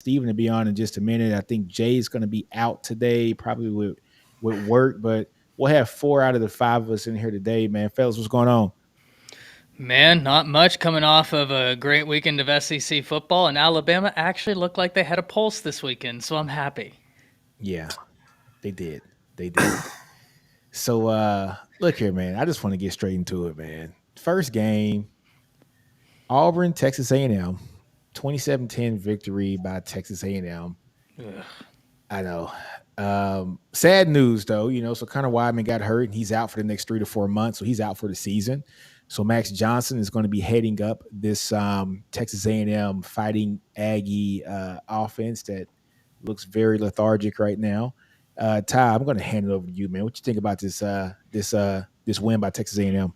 Steven to be on in just a minute. I think Jay's going to be out today, probably with work, but we'll have 4 out of the 5 of us in here today, man. Fellas, what's going on? Man, not much coming off of a great weekend of SEC football, and Alabama actually looked like they had a pulse this weekend, so I'm happy. Yeah, they did. They did. So look here, man. I just want to get straight into it, man. First game, Auburn, Texas A&M, 27-10 victory by Texas A&M. Ugh. I know. Sad news though, so Connor Weidman got hurt and he's out for the next 3 to 4 months. So he's out for the season. So Max Johnson is going to be heading up this Texas A&M Fighting Aggie offense that looks very lethargic right now. Ty, I'm going to hand it over to you, man. What you think about this win by Texas A&M?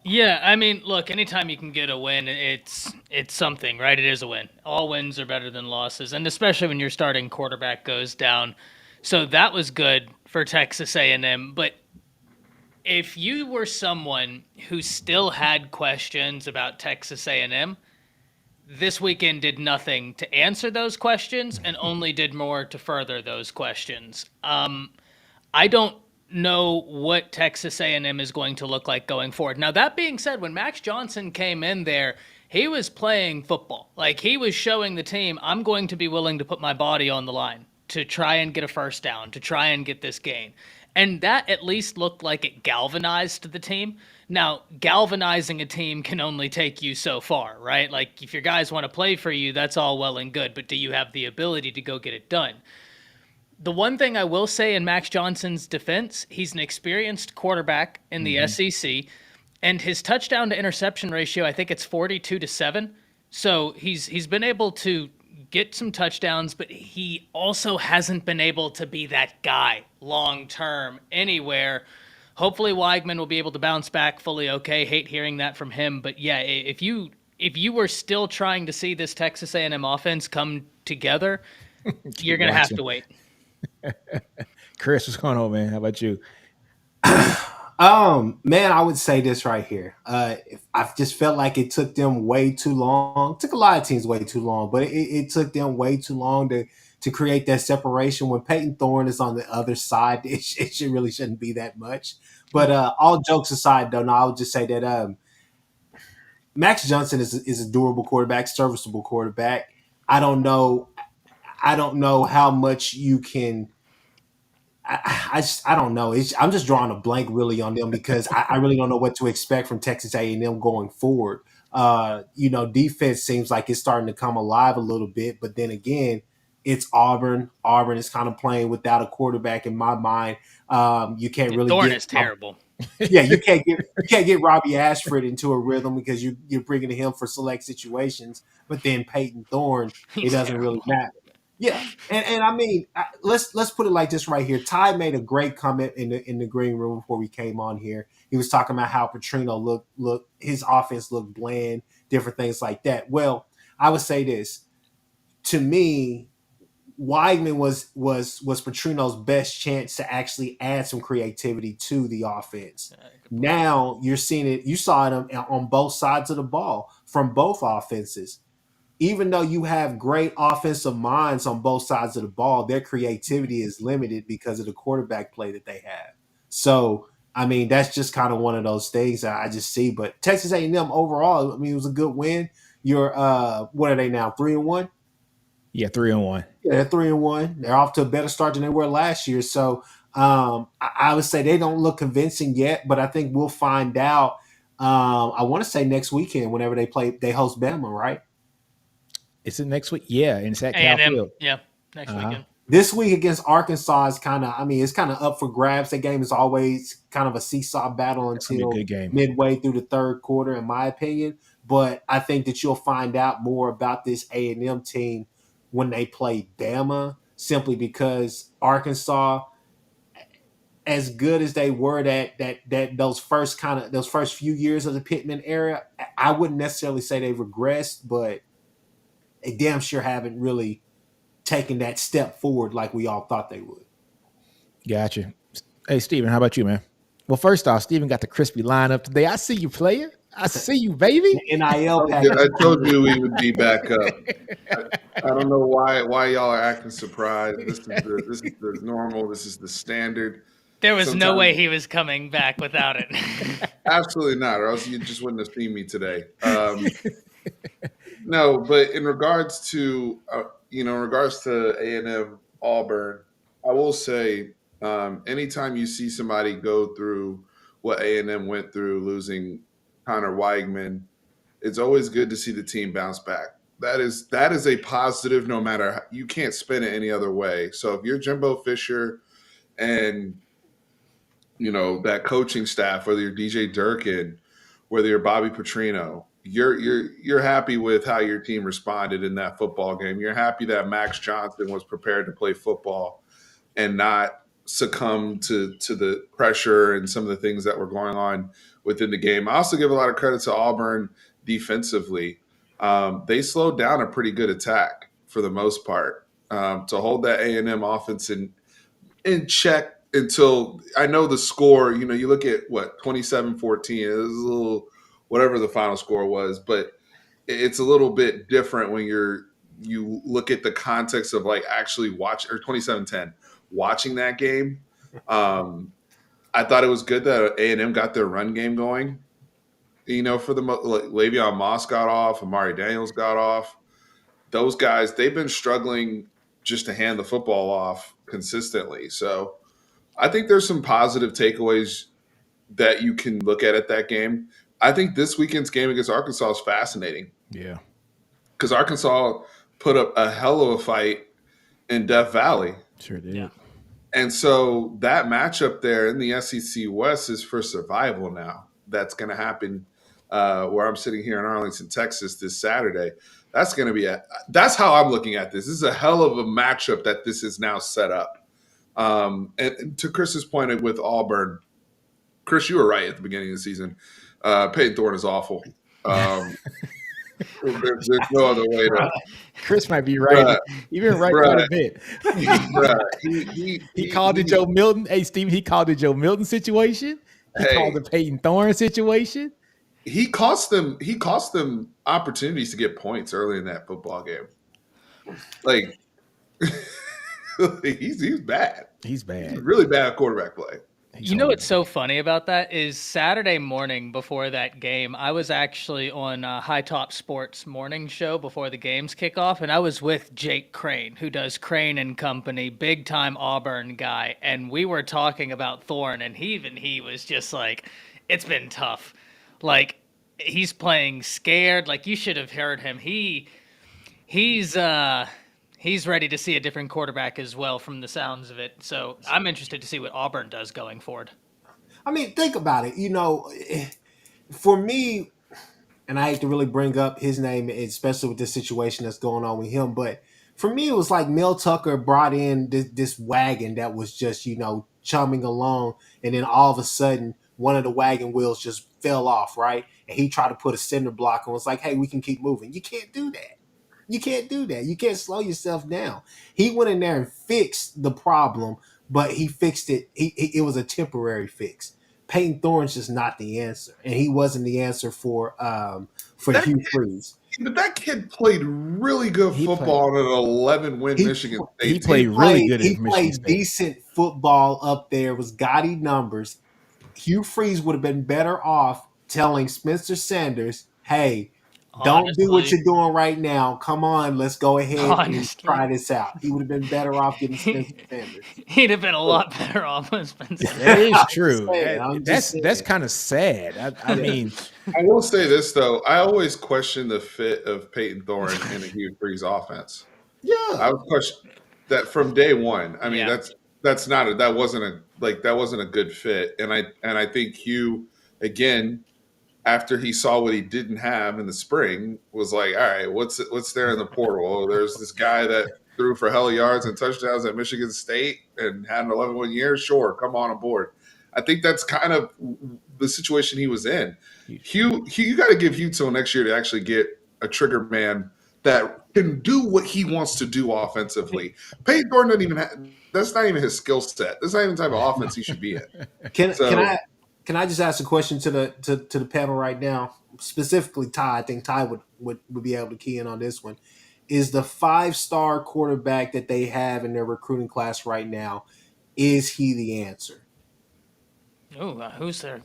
Yeah, I mean, look, anytime you can get a win, it's something, right? It is a win. All wins are better than losses, and especially when your starting quarterback goes down. So that was good for Texas A&M, but if you were someone who still had questions about Texas A&M, this weekend did nothing to answer those questions and only did more to further those questions. I don't know what Texas A&M is going to look like going forward. Now that being said, when Max Johnson came in there, he was playing football. Like he was showing the team, I'm going to be willing to put my body on the line to try and get a first down, to try and get this gain. And that at least looked like it galvanized the team. Now, galvanizing a team can only take you so far, right? Like if your guys want to play for you, that's all well and good, but do you have the ability to go get it done? The one thing I will say in Max Johnson's defense, he's an experienced quarterback in the Hmm. SEC, and his touchdown to interception ratio, I think it's 42-7. So he's been able to get some touchdowns, but he also hasn't been able to be that guy long term anywhere. Hopefully Weigman will be able to bounce back fully okay. Hate hearing that from him, but yeah, if you were still trying to see this Texas A&M offense come together, Keep you're going to have watching. to wait. Chris, what's going on, man? How about you? Man, I would say this right here. I just felt like it took them way too long. Took a lot of teams way too long, but it took them way too long to create that separation. When Peyton Thorne is on the other side, it should really shouldn't be that much. But all jokes aside, though, no, I would just say that Max Johnson is a durable quarterback, serviceable quarterback. I don't know. I don't know how much you can I don't know. I'm just drawing a blank really on them because I really don't know what to expect from Texas A&M going forward. Defense seems like it's starting to come alive a little bit, but then again, it's Auburn. Auburn is kind of playing without a quarterback in my mind. You can't really Thorne get is terrible. yeah, you can't get Robbie Ashford into a rhythm because you're bringing him for select situations, but then Peyton Thorne, it He's doesn't really terrible. matter. Yeah, and I mean, let's put it like this right here. Ty made a great comment in the green room before we came on here. He was talking about how Petrino look his offense looked bland, different things like that. Well, I would say this to me. Weidman was Petrino's best chance to actually add some creativity to the offense. Good point. Now you're seeing it. You saw it on both sides of the ball from both offenses. Even though you have great offensive minds on both sides of the ball, their creativity is limited because of the quarterback play that they have. So, I mean, that's just kind of one of those things that I just see. But Texas A&M overall, I mean, it was a good win. You're what are they now? 3-1. Yeah, 3-1. Yeah, they're 3-1. They're off to a better start than they were last year. So I would say they don't look convincing yet, but I think we'll find out. I want to say next weekend, whenever they host Bama, right? Is it next week? Yeah, and it's at Cal A&M, Field. yeah, next Uh huh. weekend. This week against Arkansas is kind of, I mean, it's kind of up for grabs. That game is always kind of a seesaw battle That's gonna be a until good game. midway through the third quarter, in my opinion. But I think that you'll find out more about this A&M team when they play Bama, simply because Arkansas, as good as they were that those first few years of the Pittman era, I wouldn't necessarily say they regressed, but they damn sure haven't really taken that step forward like we all thought they would. Gotcha. Hey, Steven, how about you, man? Well, first off, Steven got the crispy lineup today. I see you, player. I see you, baby. NIL package. I told you we would be back up. I don't know why y'all are acting surprised. This is the normal. This is the standard. There was no Sometimes- way he was coming back without it. Absolutely not, or else you just wouldn't have seen me today. No, but in regards to A&M Auburn, I will say, anytime you see somebody go through what A&M went through, losing Connor Weigman, it's always good to see the team bounce back. That is a positive. No matter how, you can't spin it any other way. So if you're Jimbo Fisher and that coaching staff, whether you're DJ Durkin, whether you're Bobby Petrino, you're happy with how your team responded in that football game. You're happy that Max Johnson was prepared to play football and not succumb to the pressure and some of the things that were going on within the game. I also give a lot of credit to Auburn defensively. They slowed down a pretty good attack for the most part, to hold that A&M offense in check until I know the score. You look at what 27-14. It was a little whatever the final score was, but it's a little bit different when you look at the context of like actually watch or 27-10 watching that game. I thought it was good that A&M got their run game going. For the Le'Veon Moss got off, Amari Daniels got off. Those guys, they've been struggling just to hand the football off consistently. So I think there's some positive takeaways that you can look at that game. I think this weekend's game against Arkansas is fascinating. Yeah. Because Arkansas put up a hell of a fight in Death Valley. Sure did. Yeah. And so that matchup there in the SEC West is for survival now. That's going to happen where I'm sitting here in Arlington, Texas this Saturday. That's going to be that's how I'm looking at this. This is a hell of a matchup that this is now set up. And to Chris's point with Auburn, Chris, you were right at the beginning of the season. Peyton Thorne is awful. There's no other way to. Chris might be right. You've been right quite a bit. He called it Joe Milton. Hey, Steve, he called it Joe Milton situation. He called the Peyton Thorne situation. He cost them opportunities to get points early in that football game. Like he's bad. He's bad. He's really bad at quarterback play. What's so funny about that is Saturday morning before that game, I was actually on High Top Sports morning show before the games kick off, and I was with Jake Crane, who does Crane and Company, big time Auburn guy, and we were talking about Thorne, and he was just like, it's been tough. Like, he's playing scared. Like, you should have heard him. He's ready to see a different quarterback as well from the sounds of it. So I'm interested to see what Auburn does going forward. I mean, think about it. For me, and I hate to really bring up his name, especially with this situation that's going on with him, but for me, it was like Mel Tucker brought in this wagon that was just, chumming along, and then all of a sudden, one of the wagon wheels just fell off, right? And he tried to put a cinder block and was like, hey, we can keep moving. You can't do that. You can't do that. You can't slow yourself down. He went in there and fixed the problem, but he fixed it. It was a temporary fix. Peyton Thorne's just not the answer, and he wasn't the answer for Hugh Freeze. But that kid played really good football on an 11-win Michigan State. He played really good. He played decent football up there. Was gaudy numbers. Hugh Freeze would have been better off telling Spencer Sanders, "Hey, don't do what you're doing right now. Come on, let's go ahead and try this out." He would have been better off getting Spencer Sanders. He'd have been a lot better off with Spencer. That is true. That's kind of sad. I mean, I will say this though. I always question the fit of Peyton Thorne in a Hugh Freeze offense. Yeah, I would question that from day one. I mean, that wasn't a good fit, and I think Hugh again, after he saw what he didn't have in the spring, was like, all right, what's there in the portal? Oh, there's this guy that threw for hell of yards and touchdowns at Michigan State and had an 11-win year. Sure, come on aboard. I think that's kind of the situation he was in. Hugh, you got to give Hugh till next year to actually get a trigger man that can do what he wants to do offensively. Peyton Thorne doesn't even that's not even his skill set. That's not even the type of offense he should be in. Can Can I just ask a question to the panel right now? Specifically, Ty. I think Ty would be able to key in on this one. Is the 5-star quarterback that they have in their recruiting class right now, is he the answer? Oh, who's there?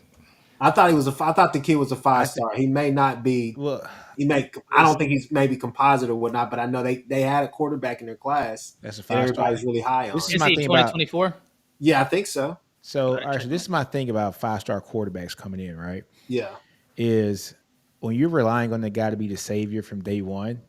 I thought I thought the kid was a I 5-star. He may not be. Well, I don't think he's maybe composite or whatnot, but I know they had a quarterback in their class that's a that 5-star. everybody's really high on. This is Is my he thing about 2024? Yeah, I think so. so. Right, All right, so check this is my thing about 5-star quarterbacks coming in. Right, Yeah. is when you're relying on the guy to be the savior from day one.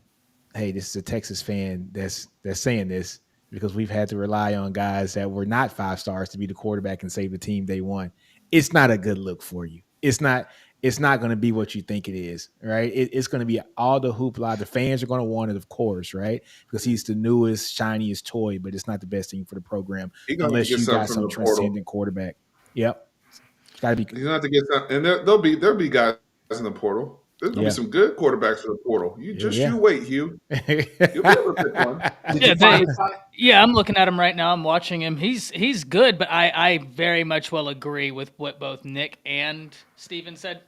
Hey, this is a Texas fan that's saying this because we've had to rely on guys that were not 5-stars to be the quarterback and save the team day one. It's not a good look for you. It's not. It's not going to be what you think it is, right? It's going to be all the hoopla. The fans are going to want it, of course, right? Because he's the newest, shiniest toy, but it's not the best thing for the program He's gonna have to unless get you something got from some the portal. transcendent quarterback. Yep, it's got to be. He's gonna have to get something, and there'll be guys in the portal. There's gonna be Yeah, some good quarterbacks in the portal. You yeah. wait, Hugh. You'll be able to pick one. Did Yeah, you find it, Ty? Yeah, I'm looking at him right now. I'm watching him. He's good, but I very much will agree with what both Nick and Steven said.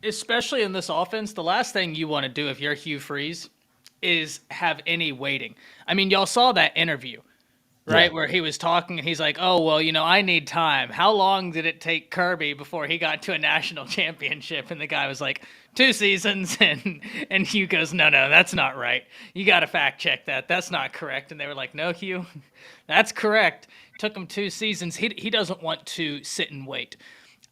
Especially in this offense, the last thing you want to do if you're Hugh Freeze is have any waiting. I mean, y'all saw that interview, right? Yeah. Where he was talking and he's like, oh, well, I need time. How long did it take Kirby before he got to a national championship? And the guy was like, 2 seasons. And Hugh goes, no, that's not right. You got to fact check that. That's not correct. And they were like, no, Hugh, that's correct. Took him 2 seasons. He doesn't want to sit and wait.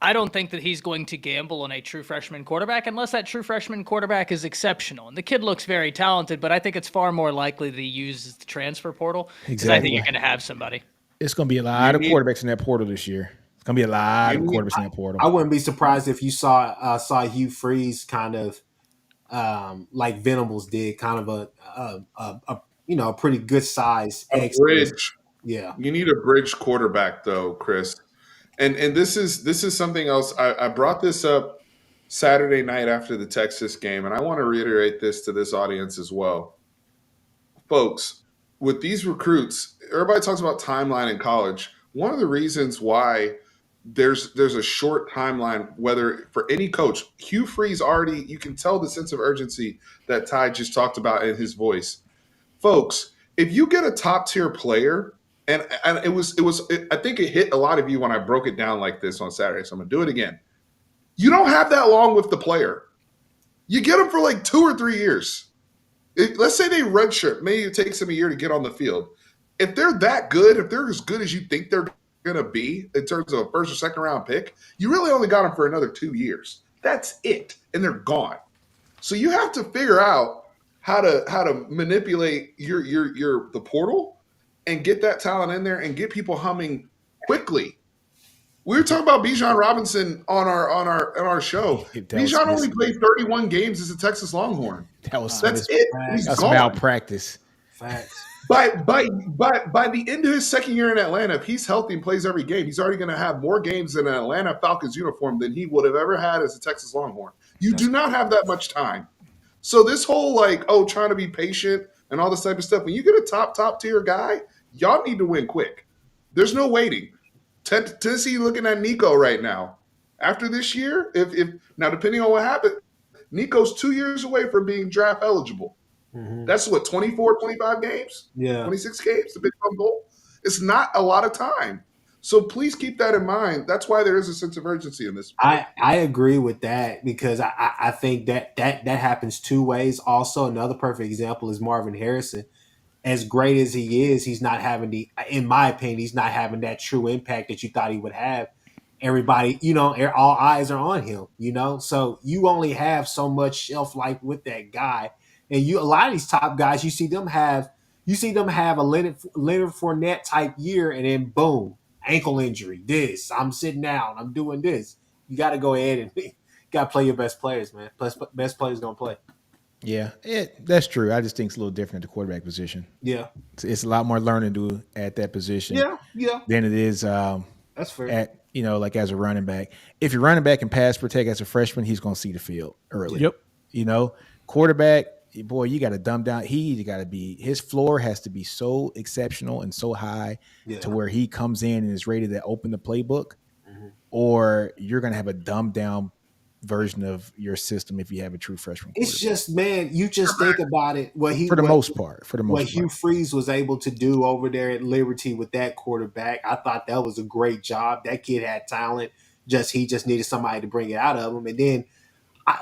I don't think that he's going to gamble on a true freshman quarterback unless that true freshman quarterback is exceptional. And the kid looks very talented, but I think it's far more likely that he uses the transfer portal because I think Exactly. you're going to have somebody. It's going to be a lot of need- quarterbacks in that portal this year. It's going to be a lot of quarterbacks in that portal. I wouldn't be surprised if you saw Hugh Freeze kind of like Venables did, kind of a pretty good size A bridge. Yeah. You need a bridge quarterback, though, Chris. And this is something else. I brought this up Saturday night after the Texas game, and I want to reiterate this to this audience as well. Folks, with these recruits, everybody talks about timeline in college. One of the reasons why there's a short timeline, whether for any coach, Hugh Freeze already, you can tell the sense of urgency that Ty just talked about in his voice. Folks, if you get a top tier player, and I think it hit a lot of you when I broke it down like this on Saturday, so I'm gonna do it again. You don't have that long with the player. You get them for like 2 or 3 years. Let's say they redshirt, maybe it takes them a year to get on the field. If they're that good, if they're as good as you think they're gonna be in terms of a first or second round pick, you really only got them for another 2 years. That's it, and they're gone. So you have to figure out how to manipulate the portal and get that talent in there and get people humming quickly. We were talking about Bijan Robinson on our show. Bijan only played 31 games as a Texas Longhorn. That's it. He's That's gone. malpractice. Facts. By the end of his second year in Atlanta, if he's healthy and plays every game, he's already going to have more games in an Atlanta Falcons uniform than he would have ever had as a Texas Longhorn. You do not have that much time. So this whole trying to be patient and all this type of stuff, when you get a top tier guy, y'all need to win quick. There's no waiting. Tennessee looking at Nico right now. After this year, if now depending on what happened, Nico's 2 years away from being draft eligible. Mm-hmm. That's what, 24, 25 games? Yeah. 26 games, the Big 12 goal? It's not a lot of time. So please keep that in mind. That's why there is a sense of urgency in this. I agree with that because I think that happens 2 ways. Also, another perfect example is Marvin Harrison. As great as he is, he's not having in my opinion, he's not having that true impact that you thought he would have. Everybody, all eyes are on him, so you only have so much shelf life with that guy. And a lot of these top guys, you see them have a Leonard Fournette type year, and then boom, ankle injury. I'm sitting down, I'm doing this. You got to go ahead and got to play your best players, man. Plus, best players gonna play. Yeah, that's true. I just think it's a little different at the quarterback position. Yeah, it's a lot more learning to do at that position. Yeah. Than it is. That's fair. At like as a running back. If you're running back and pass protect as a freshman, he's going to see the field early. Yep. Quarterback, boy, you got to dumb down. His floor has to be so exceptional and so high to where he comes in and is ready to open the playbook. or you're going to have a dumbed down version of your system if you have a true freshman quarterback. It's just, man, you just think about it. For the most part. What Hugh Freeze was able to do over there at Liberty with that quarterback, I thought that was a great job. That kid had talent. He just needed somebody to bring it out of him. And then,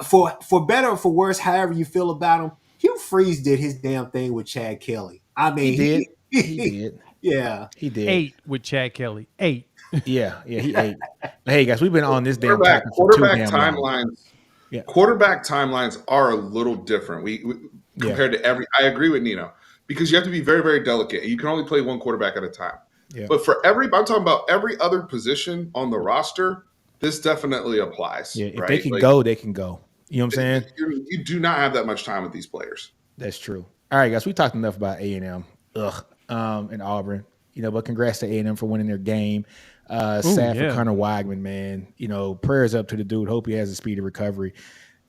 for better or for worse, however you feel about him, Hugh Freeze did his damn thing with Chad Kelly. I mean, he did. Yeah, he did. 8 with Chad Kelly. 8. Yeah, he ate. Hey guys, we've been on this damn Quarterback, topic for quarterback 2 damn timelines. long. Yeah. Quarterback timelines are a little different. We compared to every. I agree with Nino because you have to be very, very delicate. You can only play one quarterback at a time. Yeah. But I'm talking about every other position on the roster. This definitely applies. Yeah, if right? they can go, they can go. You know what I'm saying? You do not have that much time with these players. That's true. All right, guys, we talked enough about A&M, and Auburn. But congrats to A&M for winning their game. Sad for Connor Weigman, man. Prayers up to the dude. Hope he has a speedy recovery.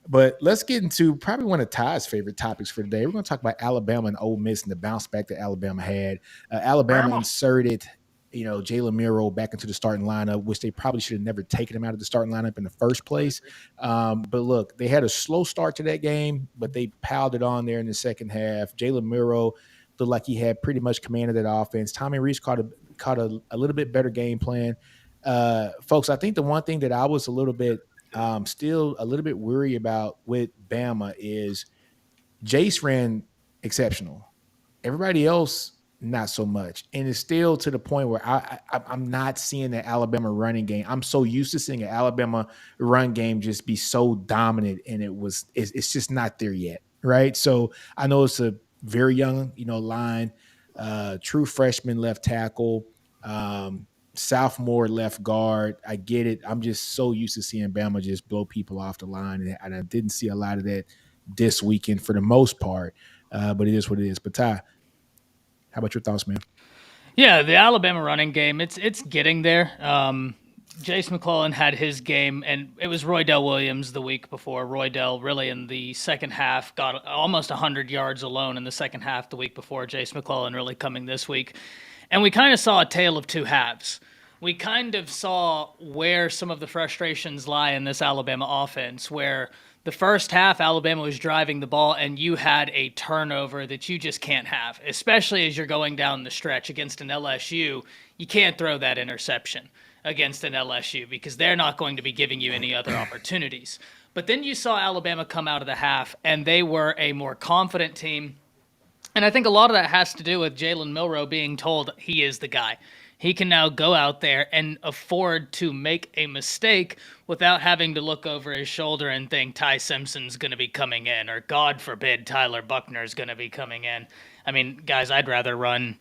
But let's get into probably one of Ty's favorite topics for today. We're going to talk about Alabama and Ole Miss and the bounce back that Alabama had. Alabama inserted, Jalen Milroe back into the starting lineup, which they probably should have never taken him out of the starting lineup in the first place. But look, they had a slow start to that game, but they piled it on there in the second half. Jalen Milroe looked like he had pretty much command of that offense. Tommy Rees caught a little bit better game plan. Folks, I think the one thing that I was a little bit still a little bit worried about with Bama is Jace ran exceptional. Everybody else, not so much. And it's still to the point where I'm not seeing the Alabama running game. I'm so used to seeing an Alabama run game just be so dominant, and it's just not there yet, right? So I know it's a very young, line, true freshman left tackle, sophomore left guard. I get it. I'm just so used to seeing Bama just blow people off the line, and I didn't see a lot of that this weekend for the most part. But it is what it is. But Ty, how about your thoughts, man? Yeah, the Alabama running game, it's getting there. Jace McClellan had his game, and it was Roydell Williams the week before. Roydell really in the second half got almost 100 yards alone in the second half the week before. Jace McClellan really coming this week. And we kind of saw a tale of two halves. We kind of saw where some of the frustrations lie in this Alabama offense, where the first half, Alabama was driving the ball, and you had a turnover that you just can't have, especially as you're going down the stretch against an LSU. You can't throw that interception against an LSU because they're not going to be giving you any other opportunities. But then you saw Alabama come out of the half, and they were a more confident team. And I think a lot of that has to do with Jalen Milroe being told he is the guy. He can now go out there and afford to make a mistake without having to look over his shoulder and think Ty Simpson's going to be coming in, or God forbid Tyler Buckner's going to be coming in. I mean, guys, I'd rather run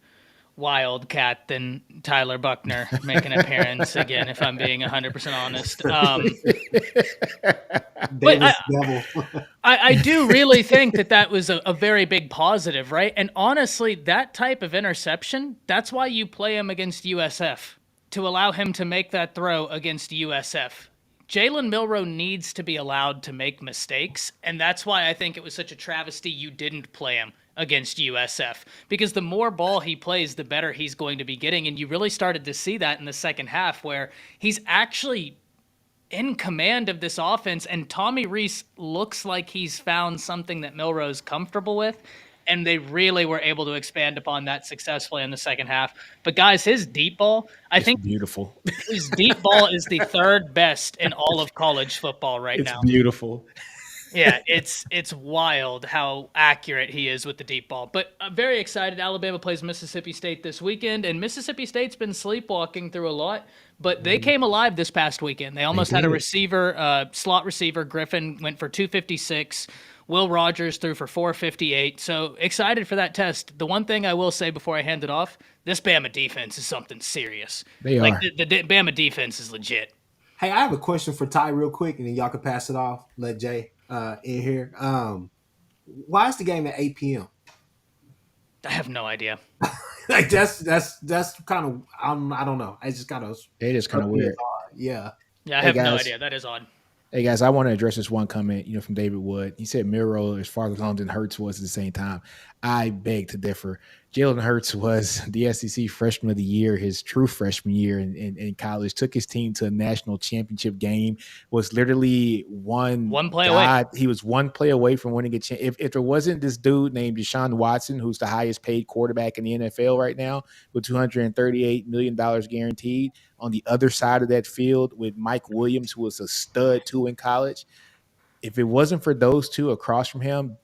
Wildcat than Tyler Buckner make an appearance again, if I'm being 100% honest. But I do really think that was a very big positive, right? And honestly, that type of interception, that's why you play him against USF, to allow him to make that throw against USF. Jalen Milroe needs to be allowed to make mistakes, and that's why I think it was such a travesty you didn't play him against USF, because the more ball he plays, the better he's going to be getting. And you really started to see that in the second half, where he's actually in command of this offense, and Tommy Rees looks like he's found something that Milroe's comfortable with, and they really were able to expand upon that successfully in the second half. But guys, his deep ball, I think beautiful. His deep ball is the third best in all of college football right now. It's beautiful. Yeah, it's wild how accurate he is with the deep ball. But I'm very excited. Alabama plays Mississippi State this weekend, and Mississippi State's been sleepwalking through a lot, but they came alive this past weekend. They almost had a receiver, slot receiver. Griffin went for 256. Will Rogers threw for 458. So excited for that test. The one thing I will say before I hand it off, this Bama defense is something serious. They are. The Bama defense is legit. Hey, I have a question for Ty real quick, and then y'all can pass it off. Let Jay in here. Why is the game at 8 p.m.? I have no idea. Like that's kind of I don't know. It's just kind of weird. Yeah. Yeah, I have no idea. That is odd. Hey guys, I want to address this one comment, from David Wood. He said Milroe is farther along than Hurts was at the same time. I beg to differ. Jalen Hurts was the SEC Freshman of the Year, his true freshman year in college. Took his team to a national championship game. Was literally One play away. He was one play away from winning a championship. If there wasn't this dude named Deshaun Watson, who's the highest paid quarterback in the NFL right now, with $238 million guaranteed, on the other side of that field with Mike Williams, who was a stud too in college. If it wasn't for those two across from him,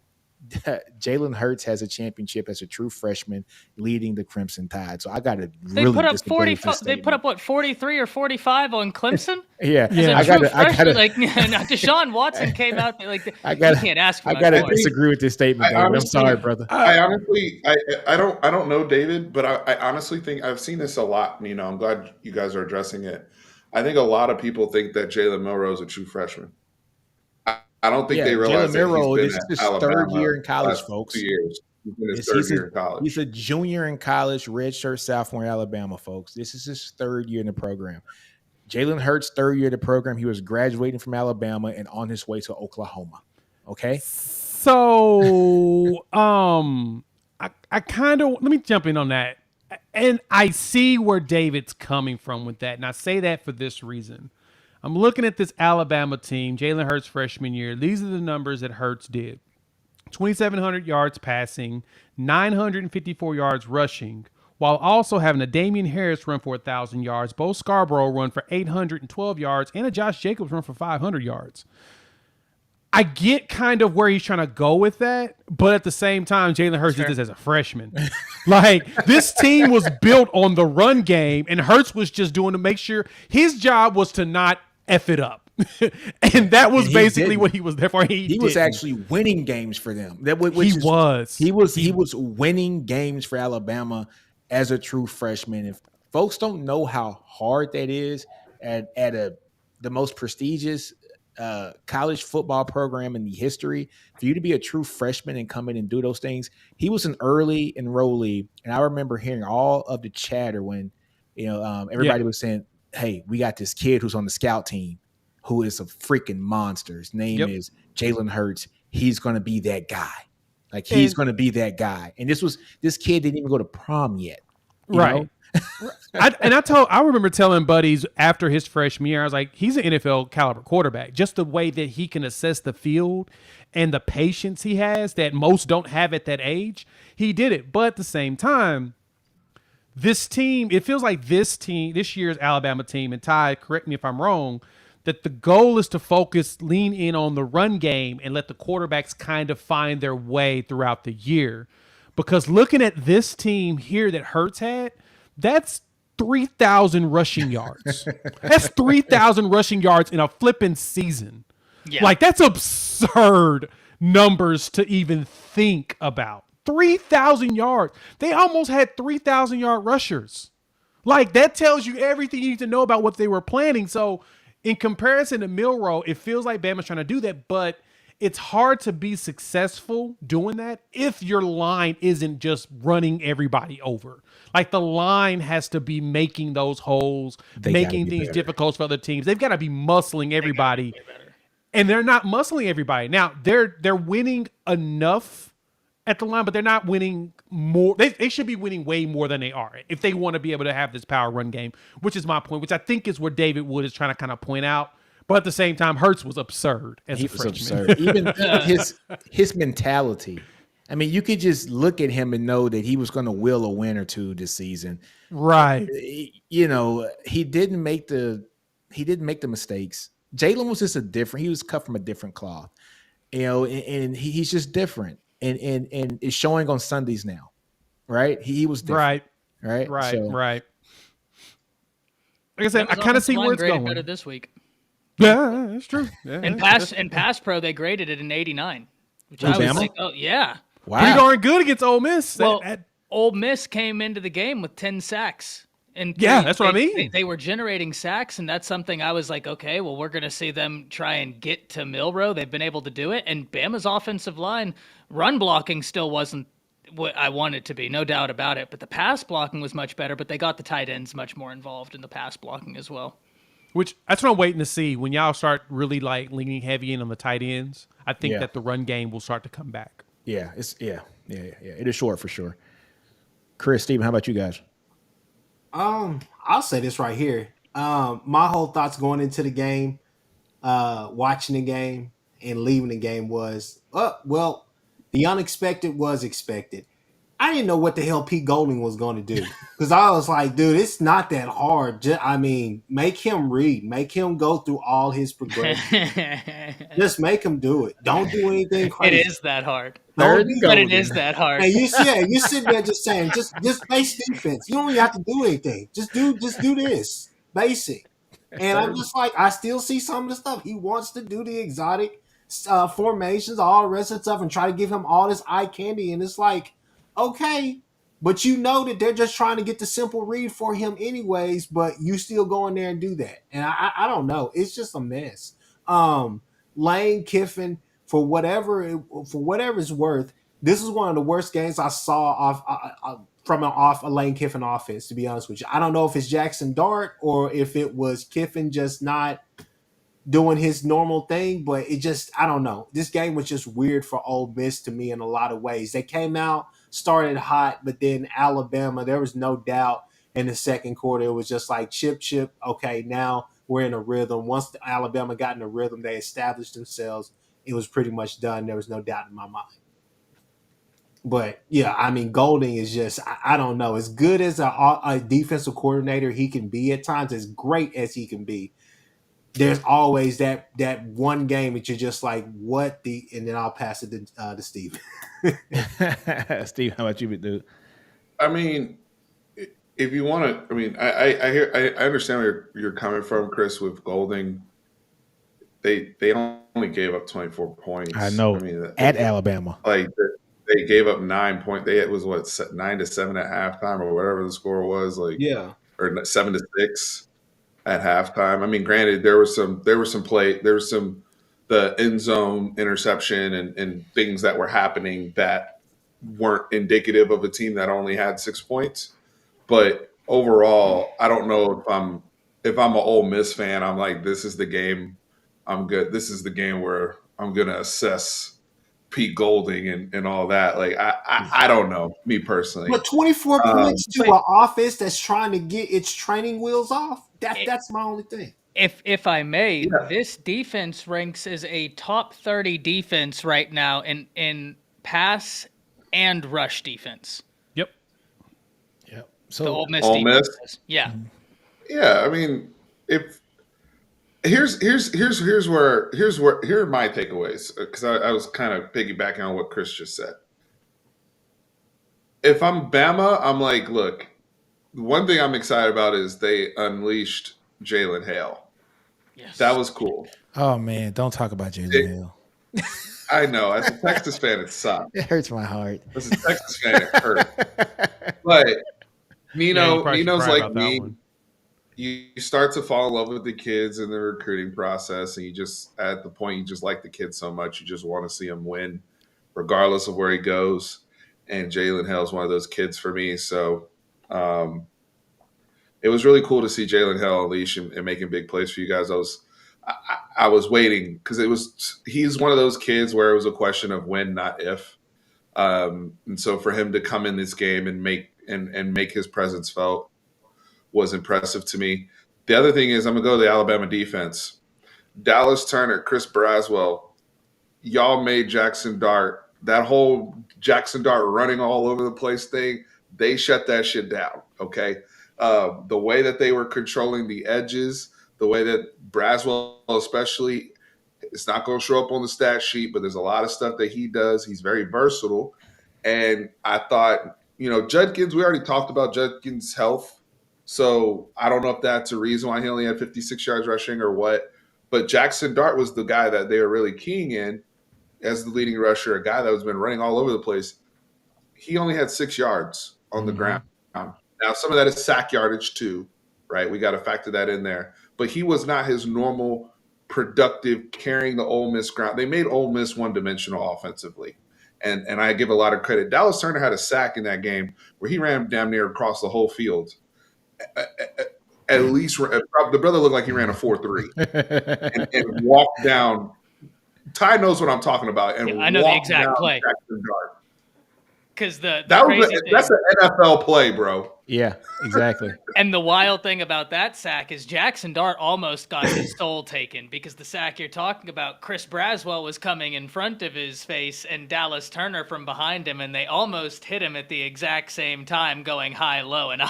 Jalen Hurts has a championship as a true freshman leading the Crimson Tide. So I got to really put up disagree with this They put up what 43 or 45 on Clemson. Yeah, As a true freshman, like Deshaun Watson came out like you can't ask for. I got to disagree with this statement, David. I'm sorry, brother. I honestly, I don't know, David, but I honestly think I've seen this a lot. You know, I'm glad you guys are addressing it. I think a lot of people think that Jalen Milroe is a true freshman. I don't think they realize Jalen Milroe, that this is his third year in college, folks. 2 years. He's in his third year in college. He's a junior in college, redshirt sophomore in Alabama, folks. This is his third year in the program. Jalen Hurts' third year in the program. He was graduating from Alabama and on his way to Oklahoma. Okay. So, I kind of, let me jump in on that. And I see where David's coming from with that. And I say that for this reason. I'm looking at this Alabama team, Jalen Hurts freshman year. These are the numbers that Hurts did. 2,700 yards passing, 954 yards rushing, while also having a Damian Harris run for 1,000 yards, Bo Scarborough run for 812 yards, and a Josh Jacobs run for 500 yards. I get kind of where he's trying to go with that, but at the same time, Jalen Hurts did this as a freshman. Like, this team was built on the run game, and Hurts was just doing to make sure his job was to not F it up. And that was basically what he was there for. He was actually winning games for them. He was winning games for Alabama as a true freshman. If folks don't know how hard that is at the most prestigious college football program in the history, for you to be a true freshman and come in and do those things. He was an early enrollee, and I remember hearing all of the chatter when everybody was saying, hey, we got this kid who's on the scout team who is a freaking monster. His name is Jalen Hurts. He's going to be that guy. Like, he's going to be that guy. And this kid didn't even go to prom yet. Right. I remember telling buddies after his freshman year, I was like, he's an NFL caliber quarterback. Just the way that he can assess the field and the patience he has that most don't have at that age, he did it. But at the same time, this team, it feels like this year's Alabama team, and Ty, correct me if I'm wrong, that the goal is to lean in on the run game and let the quarterbacks kind of find their way throughout the year. Because looking at this team here that Hurts had, that's 3,000 rushing yards. That's 3,000 rushing yards in a flipping season. Yeah. Like, that's absurd numbers to even think about. 3,000 yards. They almost had 3,000-yard rushers. Like, that tells you everything you need to know about what they were planning. So, in comparison to Milroe, it feels like Bama's trying to do that, but it's hard to be successful doing that if your line isn't just running everybody over. Like, the line has to be making those holes, making things difficult for other teams. They've got to be muscling everybody. And they're not muscling everybody. Now, they're winning enough at the line, but they're not winning more. They should be winning way more than they are if they want to be able to have this power run game, which is my point, which I think is where David Wood is trying to kind of point out. But at the same time, Hurts was absurd as a freshman. Absurd. Even his mentality. I mean, you could just look at him and know that he was going to will a win or two this season. Right. You know, he didn't make the mistakes. Jalen was just he was cut from a different cloth. You know, and he's just different. And it's showing on Sundays now. Right? He was different. Right. Like I said, I kind of see where it's going. Better this week. Yeah, that's true. Yeah, in pass pro, they graded it an 89, which I was like, oh yeah, wow, pretty darn good against Ole Miss. Well, Ole Miss came into the game with 10 sacks, and that's what I mean. They were generating sacks, and that's something I was like, okay, well, we're going to see them try and get to Milroe. They've been able to do it, and Bama's offensive line run blocking still wasn't what I wanted it to be, no doubt about it. But the pass blocking was much better. But they got the tight ends much more involved in the pass blocking as well. Which that's what I'm waiting to see when y'all start really like leaning heavy in on the tight ends. I think that the run game will start to come back. Yeah, it is short for sure. Chris, Steven, how about you guys? I'll say this right here. My whole thoughts going into the game, watching the game and leaving the game was, well, the unexpected was expected. I didn't know what the hell Pete Golding was going to do because I was like, dude, it's not that hard. I mean, make him read, make him go through all his progression. Just make him do it. Don't do anything crazy. It is that hard. Third Don't and do But golden. it is that hard. And you sitting there just saying, just base defense. You don't even have to do anything. Just do this basic. And I'm just like, I still see some of the stuff he wants to do, the exotic formations, all the rest of the stuff, and try to give him all this eye candy. And it's like, okay, but you know that they're just trying to get the simple read for him anyways. But you still go in there and do that, and I don't know. It's just a mess. Lane Kiffin, for whatever it's worth, this is one of the worst games I saw from a Lane Kiffin offense, to be honest with you. I don't know if it's Jackson Dart or if it was Kiffin just not doing his normal thing, but it just, I don't know. This game was just weird for Ole Miss to me in a lot of ways. They came out, started hot, but then Alabama, there was no doubt in the second quarter. It was just like chip. Okay, now we're in a rhythm. Once Alabama got in a rhythm, they established themselves. It was pretty much done. There was no doubt in my mind. But yeah, I mean, Golding is just, I don't know, as good as a defensive coordinator he can be at times, as great as he can be, there's always that one game that you're just like, what the, and then I'll pass it to Steve. Steve, how about you, dude? I mean, if you want to, I mean, I understand where you're coming from, Chris, with Golding. They only gave up 24 points. I know. I mean, at Alabama, like they gave up 9 points. It was 9-7 at halftime or whatever the score was, like, Yeah, or 7-6 at halftime. I mean, granted, there was some the end zone interception and things that were happening that weren't indicative of a team that only had 6 points. But overall, I don't know if I'm an Ole Miss fan, I'm like, this is the game. I'm good. This is the game where I'm gonna assess Pete Golding and all that. Like, I don't know, me personally. but 24 points to an offense that's trying to get its training wheels off. That's my only thing. If I may, Yeah. this defense ranks as a top 30 defense right now in pass and rush defense. Yep. yep. The Ole So Miss Ole defense Miss? is. Yeah. Yeah, I mean, if here are my takeaways, because I was kind of piggybacking on what Chris just said. If I'm Bama, I'm like, look, one thing I'm excited about is they unleashed Jalen Hale. Yes. That was cool. oh man, don't talk about Jalen Hill. I know, as a Texas fan, it sucked. It hurts my heart. As a Texas fan, it hurt. But Yeah, you probably should Nino's cry like about that me. one. You start to fall in love with the kids in the recruiting process, and you just, at the point, you just like the kid so much, you just want to see him win, regardless of where he goes. And Jalen Hale is one of those kids for me. So it was really cool to see Jalen Hale unleash and making big plays for you guys. I was waiting because he's one of those kids where it was a question of when, not if. And so for him to come in this game and make his presence felt was impressive to me. The other thing is, I'm going to go to the Alabama defense. Dallas Turner, Chris Braswell, y'all made Jackson Dart, that whole Jackson Dart running all over the place thing, they shut that shit down, okay? The way that they were controlling the edges, the way that Braswell especially, it's not going to show up on the stat sheet, but there's a lot of stuff that he does. He's very versatile. And I thought, Judkins, we already talked about Judkins' health. So I don't know if that's a reason why he only had 56 yards rushing or what. But Jackson Dart was the guy that they were really keying in as the leading rusher, a guy that has been running all over the place. He only had 6 yards on the ground. Now, some of that is sack yardage too, right? We got to factor that in there. But he was not his normal productive carrying the Ole Miss ground. They made Ole Miss one-dimensional offensively. And I give a lot of credit. Dallas Turner had a sack in that game where he ran damn near across the whole field. At least the brother looked like he ran a 4.3 and walked down. Ty knows what I'm talking about. And I know the exact play. Because the That's crazy an NFL play, bro. Yeah, exactly. and the wild thing about that sack is Jackson Dart almost got his soul taken because the sack you're talking about, Chris Braswell was coming in front of his face and Dallas Turner from behind him, and they almost hit him at the exact same time going high-low. And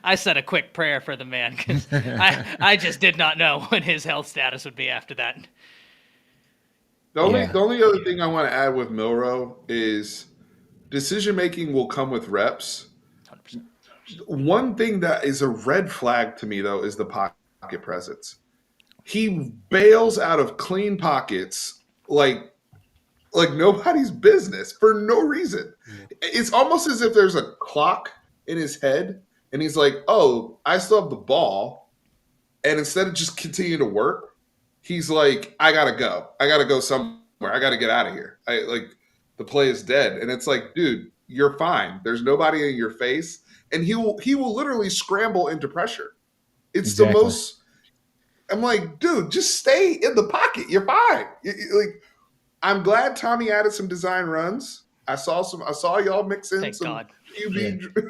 I said a quick prayer for the man because I just did not know what his health status would be after that. The only other thing I want to add with Milroe is decision-making will come with reps. 100%. One thing that is a red flag to me, though, is the pocket presence. He bails out of clean pockets like nobody's business for no reason. It's almost as if there's a clock in his head, and he's like, oh, I still have the ball. And instead of just continuing to work, he's like, I got to go. I got to go somewhere. I got to get out of here. The play is dead. And it's like, dude, you're fine. There's nobody in your face. And he will literally scramble into pressure. It's Exactly. the most. I'm like, dude, just stay in the pocket. You're fine. I'm glad Tommy added some design runs. I saw y'all mix in Thank some God. QB.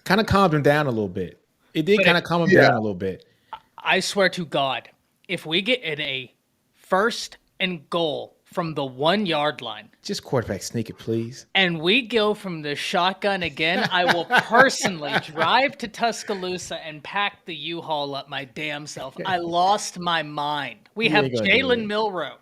Kind of calmed him down a little bit. It did kind of calm him down a little bit. I swear to God, if we get in a 1st and goal from the 1 yard line, Just quarterback sneak it, please. and we go from the shotgun again, I will personally drive to Tuscaloosa and pack the U-Haul up my damn self. I lost my mind. We have ain't gonna do Jalen it. Milroe,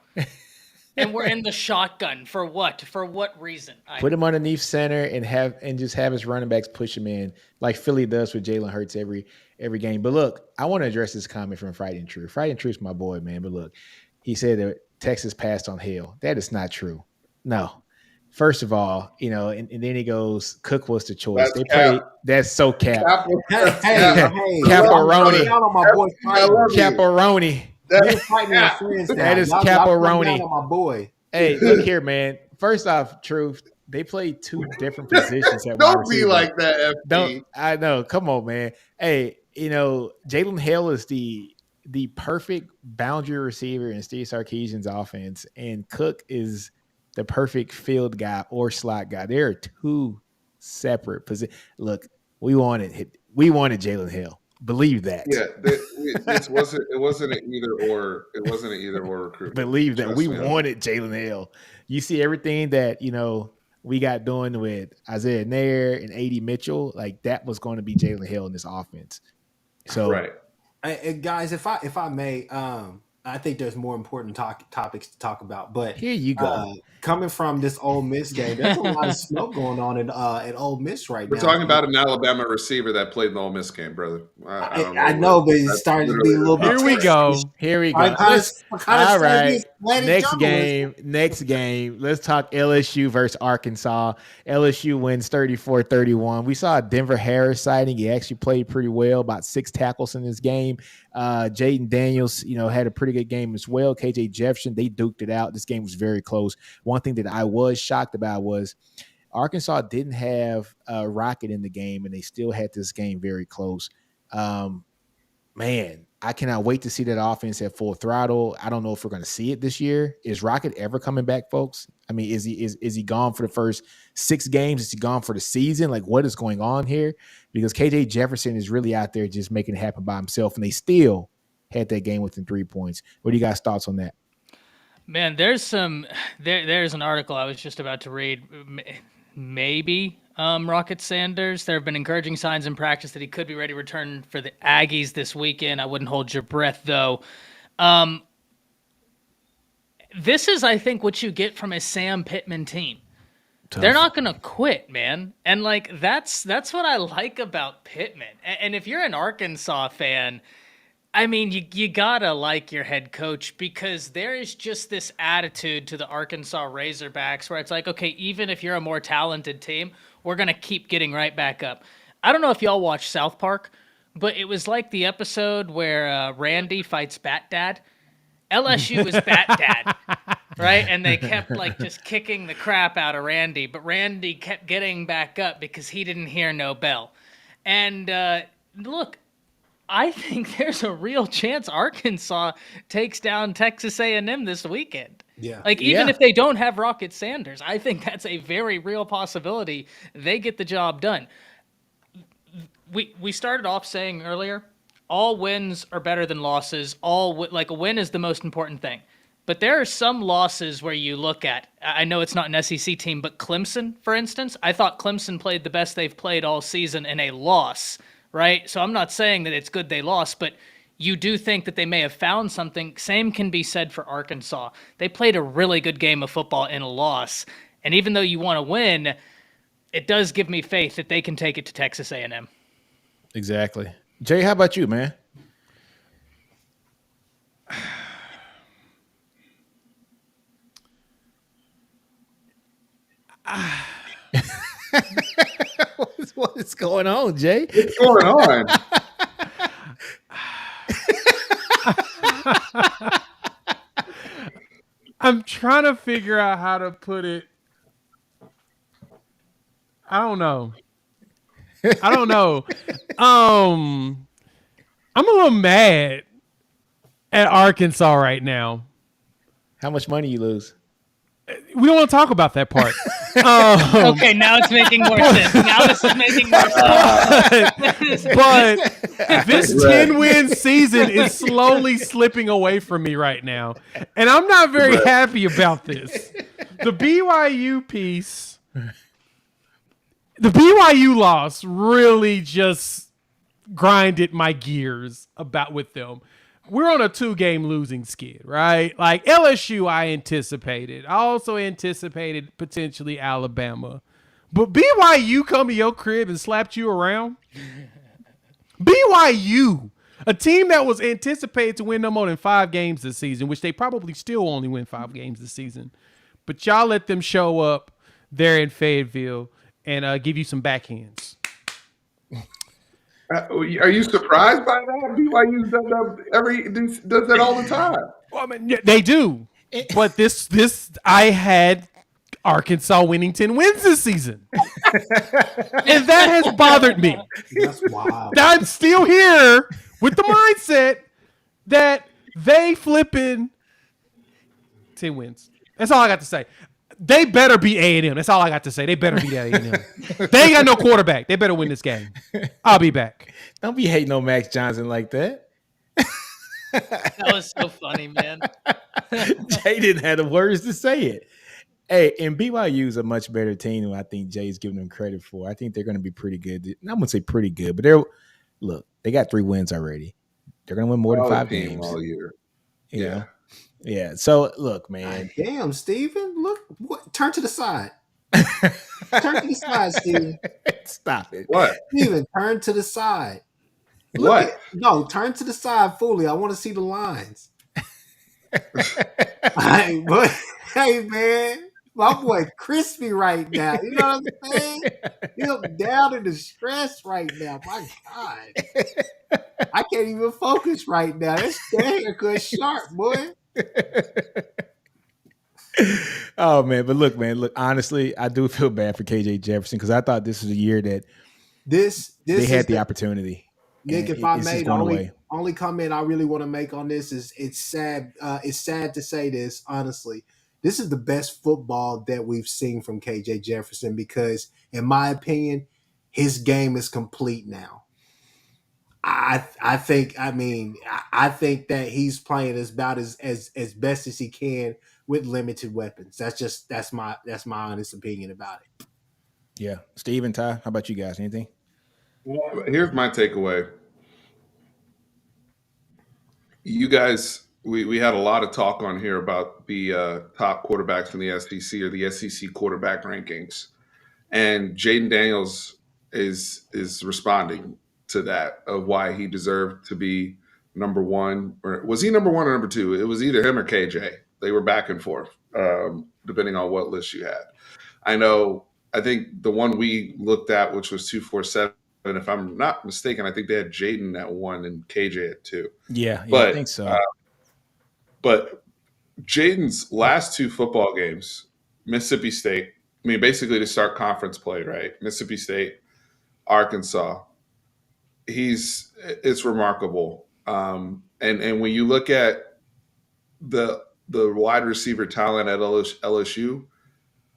and we're in the shotgun. For what? For what reason? Put him underneath center and just have his running backs push him in like Philly does with Jalen Hurts every game. But look, I want to address this comment from Frightened True. Frightened True's my boy, man. But look, he said that Texas passed on Hill. That is not true. No. First of all, and then he goes, Cook was the choice. That's They played. That's so cap. Caparoni. Down on my boy. Caparoni. That is Caparoni. On my boy. Hey, look here, man. First off, truth. They played 2 different positions at wide Don't be receiver. like that, FP. Don't I know? Come on, man. Hey, Jalen Hill is the perfect boundary receiver in Steve Sarkisian's offense, and Cook is the perfect field guy or slot guy. There are 2 separate positions. Look, we wanted Jalen Hill. Believe that. Yeah, it wasn't an either or. It wasn't an either or recruitment. Believe that. Trust We me. wanted Jalen Hill. You see everything that we got doing with Isaiah Nair and A.D. Mitchell, like that was going to be Jalen Hill in this offense. So, right. Guys, if I may, I think there's more important topics to talk about. But here you go. Coming from this Ole Miss game, there's a lot of smoke going on at Ole Miss right now. We're talking about an Alabama receiver that played in the Ole Miss game, brother. I know, but it's starting to be a little bit. Here we go. All right. Next game. Let's talk LSU versus Arkansas. LSU wins 34-31. We saw a Denver Harris sighting. He actually played pretty well, about 6 tackles in this game. Jaden Daniels, had a pretty good game as well. KJ Jefferson, they duked it out. This game was very close. One thing that I was shocked about was Arkansas didn't have Rocket in the game, and they still had this game very close. Man, I cannot wait to see that offense at full throttle. I don't know if we're going to see it this year. Is Rocket ever coming back, folks? I mean, is he gone for the first 6 games? Is he gone for the season? Like, what is going on here? Because KJ Jefferson is really out there just making it happen by himself, and they still had that game within 3 points. What do you guys' thoughts on that? Man, there's an article I was just about to read. Maybe Rocket Sanders. There have been encouraging signs in practice that he could be ready to return for the Aggies this weekend. I wouldn't hold your breath, though. This is, I think, what you get from a Sam Pittman team. Tough. They're not going to quit, man. And, that's what I like about Pittman. And if you're an Arkansas fan, I mean, you gotta like your head coach because there is just this attitude to the Arkansas Razorbacks where it's like, okay, even if you're a more talented team, we're going to keep getting right back up. I don't know if y'all watch South Park, but it was like the episode where Randy fights Bat Dad. LSU was Bat Dad, right? And they kept just kicking the crap out of Randy, but Randy kept getting back up because he didn't hear no bell. And look, I think there's a real chance Arkansas takes down Texas A&M this weekend. Yeah. Like, even Yeah. if they don't have Rocket Sanders, I think that's a very real possibility. They get the job done. We started off saying earlier, all wins are better than losses. Like, a win is the most important thing. But there are some losses where you look at, I know it's not an SEC team, but Clemson, for instance, I thought Clemson played the best they've played all season in a loss, right? So I'm not saying that it's good they lost, but you do think that they may have found something. Same can be said for Arkansas. They played a really good game of football in a loss. And even though you want to win, it does give me faith that they can take it to Texas A&M. Exactly. Jay, how about you, man? What is going on, Jay? What's going on? I'm trying to figure out how to put it. I don't know. I'm a little mad at Arkansas right now. How much money you lose? We don't want to talk about that part. Okay, now it's making more sense. Now this is making more sense. But this 10-win season is slowly slipping away from me right now. And I'm not very happy about this. The BYU piece, the BYU loss really just grinded my gears with them. We're on a 2-game losing skid, right? Like LSU, I anticipated. I also anticipated potentially Alabama. But BYU come to your crib and slapped you around? BYU, a team that was anticipated to win no more than 5 games this season, which they probably still only win 5 games this season. But y'all let them show up there in Fayetteville and give you some backhands. Are you surprised by that? BYU does that all the time. Well, I mean, yeah, they do. But I had Arkansas winning 10 wins this season. And that has bothered me. That's wild. I'm still here with the mindset that they flipping 10 wins. That's all I got to say. They better beat A&M. That's all I got to say. They better beat A&M. They ain't got no quarterback. They better win this game. I'll be back. Don't be hating on Max Johnson like that. That was so funny, man. Jay didn't have the words to say it. Hey, and BYU is a much better team than I think Jay's giving them credit for. I think they're going to be pretty good. I'm going to say pretty good, but they got 3 wins already. They're going to win more than 5 games all year. You know? Yeah. So look, man. Damn, Steven. Look, turn to the side. Turn to the side, Steven. Stop it. What? Steven, turn to the side. What? No, turn to the side fully. I want to see the lines. Hey, man. My boy crispy right now. You know what I'm saying? He's down in the stress right now. My God. I can't even focus right now. That haircut's sharp, boy. Oh man, but look, honestly, I do feel bad for KJ Jefferson because I thought this was a year that they had the opportunity. Nick, if I may, the only comment I really want to make on this is it's sad. It's sad to say this, honestly. This is the best football that we've seen from KJ Jefferson because, in my opinion, his game is complete now. I think that he's playing about as best as he can with limited weapons. That's my honest opinion about it. Yeah, Steve and Ty, how about you guys? Anything? Well, here's my takeaway. You guys, we had a lot of talk on here about the top quarterbacks from the SEC or the SEC quarterback rankings, and Jaden Daniels is responding to that of why he deserved to be number 1. Or was he number 1 or number 2? It was either him or KJ. They were back and forth, depending on what list you had. I think the one we looked at, which was 247, if I'm not mistaken, I think they had Jaden at 1 and KJ at 2. Yeah, I think so. But Jaden's last 2 football games, Mississippi State, basically to start conference play, right? Mississippi State, Arkansas. it's remarkable. And when you look at the wide receiver talent at LSU,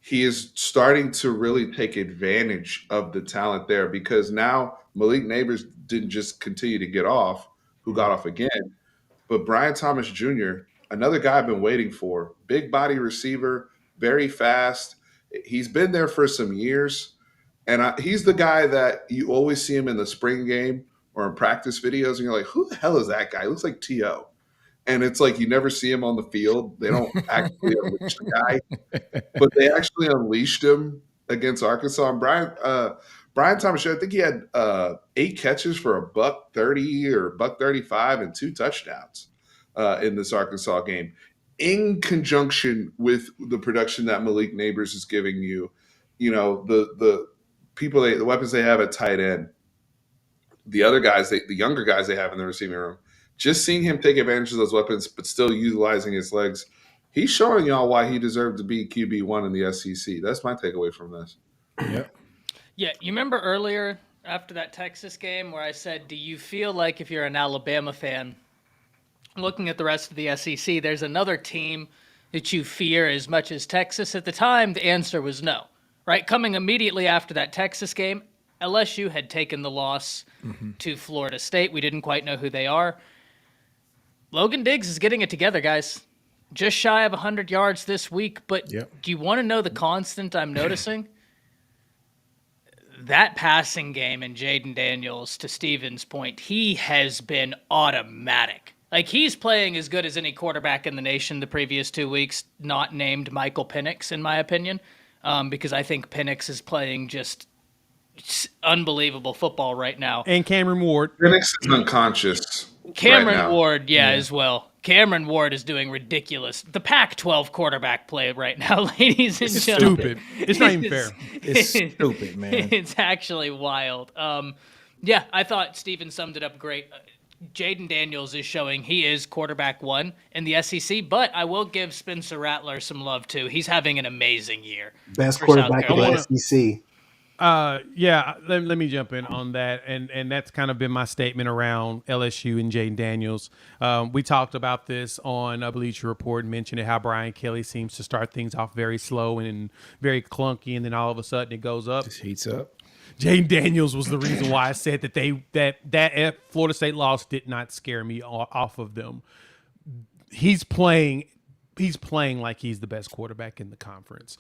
he is starting to really take advantage of the talent there, because now Malik Neighbors didn't just continue to get off, who got off again, but Brian Thomas Jr., another guy I've been waiting for, big body receiver, very fast. He's been there for some years. And he's the guy that you always see him in the spring game or in practice videos, and you're like, who the hell is that guy? He looks like T.O. And it's like you never see him on the field. They don't actually unleash the guy, but they actually unleashed him against Arkansas. And Brian Thomas, I think he had 8 catches for a $130 or $135 and 2 touchdowns in this Arkansas game, in conjunction with the production that Malik Neighbors is giving you. You know, the weapons they have at tight end, the other guys, the younger guys they have in the receiving room. Just seeing him take advantage of those weapons, but still utilizing his legs, he's showing y'all why he deserved to be QB1 in the SEC. That's my takeaway from this. Yep. Yeah, you remember earlier after that Texas game where I said, do you feel like if you're an Alabama fan, looking at the rest of the SEC, there's another team that you fear as much as Texas? At the time, the answer was no, right? Coming immediately after that Texas game, LSU had taken the loss to Florida State. We didn't quite know who they are. Logan Diggs is getting it together, guys. Just shy of 100 yards this week, but do you want to know the constant I'm noticing? That passing game in Jaden Daniels, to Steven's point, he has been automatic. Like, he's playing as good as any quarterback in the nation the previous 2 weeks, not named Michael Penix, in my opinion, because I think Penix is playing just unbelievable football right now. And Cameron Ward. Penix is unconscious. Cameron Ward, as well. Cameron Ward is doing ridiculous. The Pac-12 quarterback play right now, ladies and gentlemen. Stupid. It's not even fair. It's stupid, man. It's actually wild. I thought Steven summed it up great. Jaden Daniels is showing he is quarterback 1 in the SEC, but I will give Spencer Rattler some love, too. He's having an amazing year. Best quarterback in the SEC. Let me jump in on that, and that's kind of been my statement around LSU and Jaden Daniels. We talked about this on Bleacher Report and mentioned how Brian Kelly seems to start things off very slow and very clunky, and then all of a sudden it goes up. Just heats up. Jaden Daniels was the reason why I said that Florida State loss did not scare me off of them. He's playing like he's the best quarterback in the conference.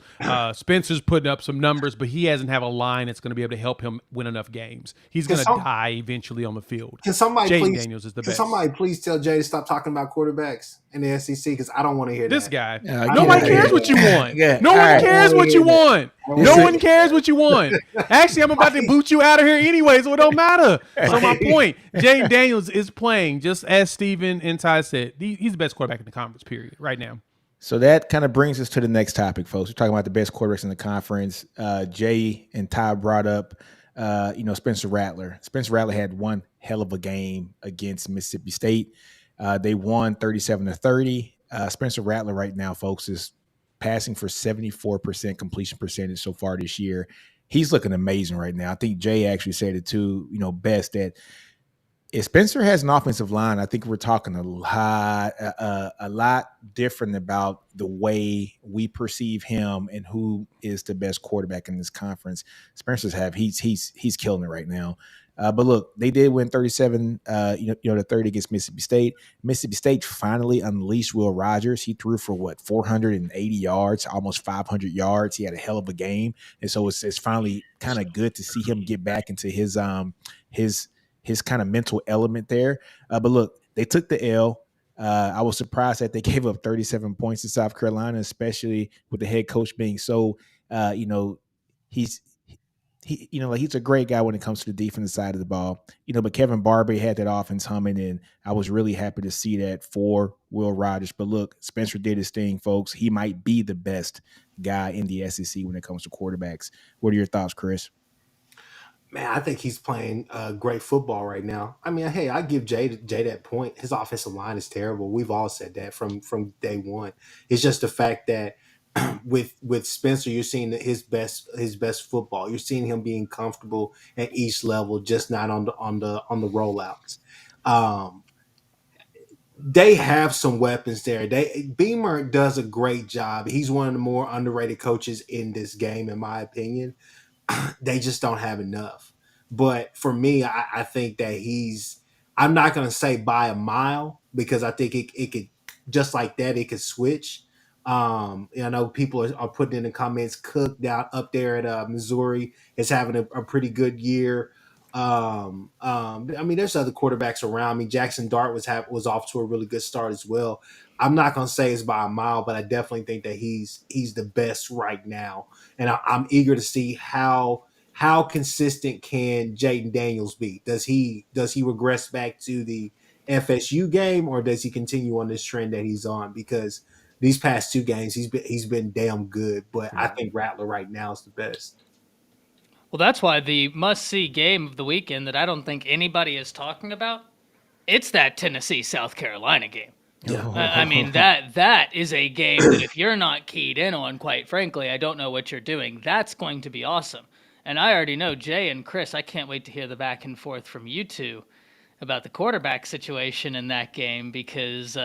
Spencer's putting up some numbers, but he hasn't have a line that's going to be able to help him win enough games. He's going to die eventually on the field. Daniels is the best. Can somebody please tell Jay to stop talking about quarterbacks in the SEC? Because I don't want to hear this that. guy. Yeah, nobody cares what you want. No one cares what you want. No one cares what you want. Actually, I'm about to boot you out of here anyway, so it don't matter. So my point, Jaden Daniels is playing just as Steven and Ty said. He's the best quarterback in the conference, period, right now. So that kind of brings us to the next topic, folks. We're talking about the best quarterbacks in the conference. Jay and Ty brought up, Spencer Rattler. Spencer Rattler had one hell of a game against Mississippi State. They won 37-30. Spencer Rattler right now, folks, is passing for 74% completion percentage so far this year. He's looking amazing right now. I think Jay actually said it too, best, that if Spencer has an offensive line, I think we're talking a lot different about the way we perceive him and who is the best quarterback in this conference. Spencer's he's killing it right now. But look, they did win 37 to 30 against Mississippi State. Mississippi State finally unleashed Will Rogers. He threw for 480 yards, almost 500 yards. He had a hell of a game, and so it's finally kind of good to see him get back into his kind of mental element there. But look, they took the L. I was surprised that they gave up 37 points to South Carolina, especially with the head coach being so, he's a great guy when it comes to the defensive side of the ball. But Kevin Barber had that offense humming, and I was really happy to see that for Will Rogers. But look, Spencer did his thing, folks. He might be the best guy in the SEC when it comes to quarterbacks. What are your thoughts, Chris? Man, I think he's playing great football right now. I mean, hey, I give Jay that point. His offensive line is terrible. We've all said that from day one. It's just the fact that with Spencer, you're seeing his best football. You're seeing him being comfortable at each level, just not on the rollouts. Um, they have some weapons there. Beamer does a great job. He's one of the more underrated coaches in this game, in my opinion. They just don't have enough. But for me, I think that I'm not going to say by a mile, because I think it could, just like that, it could switch. I know people are putting in the comments, Cook down up there at Missouri is having a pretty good year. I mean, there's other quarterbacks around me. Jackson Dart was off to a really good start as well. I'm not going to say it's by a mile, but I definitely think that he's the best right now, and I'm eager to see how consistent can Jaden Daniels be. Does he regress back to the FSU game, or does he continue on this trend that he's on? Because these past 2 games he's been damn good, but I think Rattler right now is the best. Well, that's why the must-see game of the weekend that I don't think anybody is talking about, it's that Tennessee-South Carolina game. Yeah. I mean, that is a game that if you're not keyed in on, quite frankly, I don't know what you're doing. That's going to be awesome. And I already know Jay and Chris, I can't wait to hear the back and forth from you two about the quarterback situation in that game, because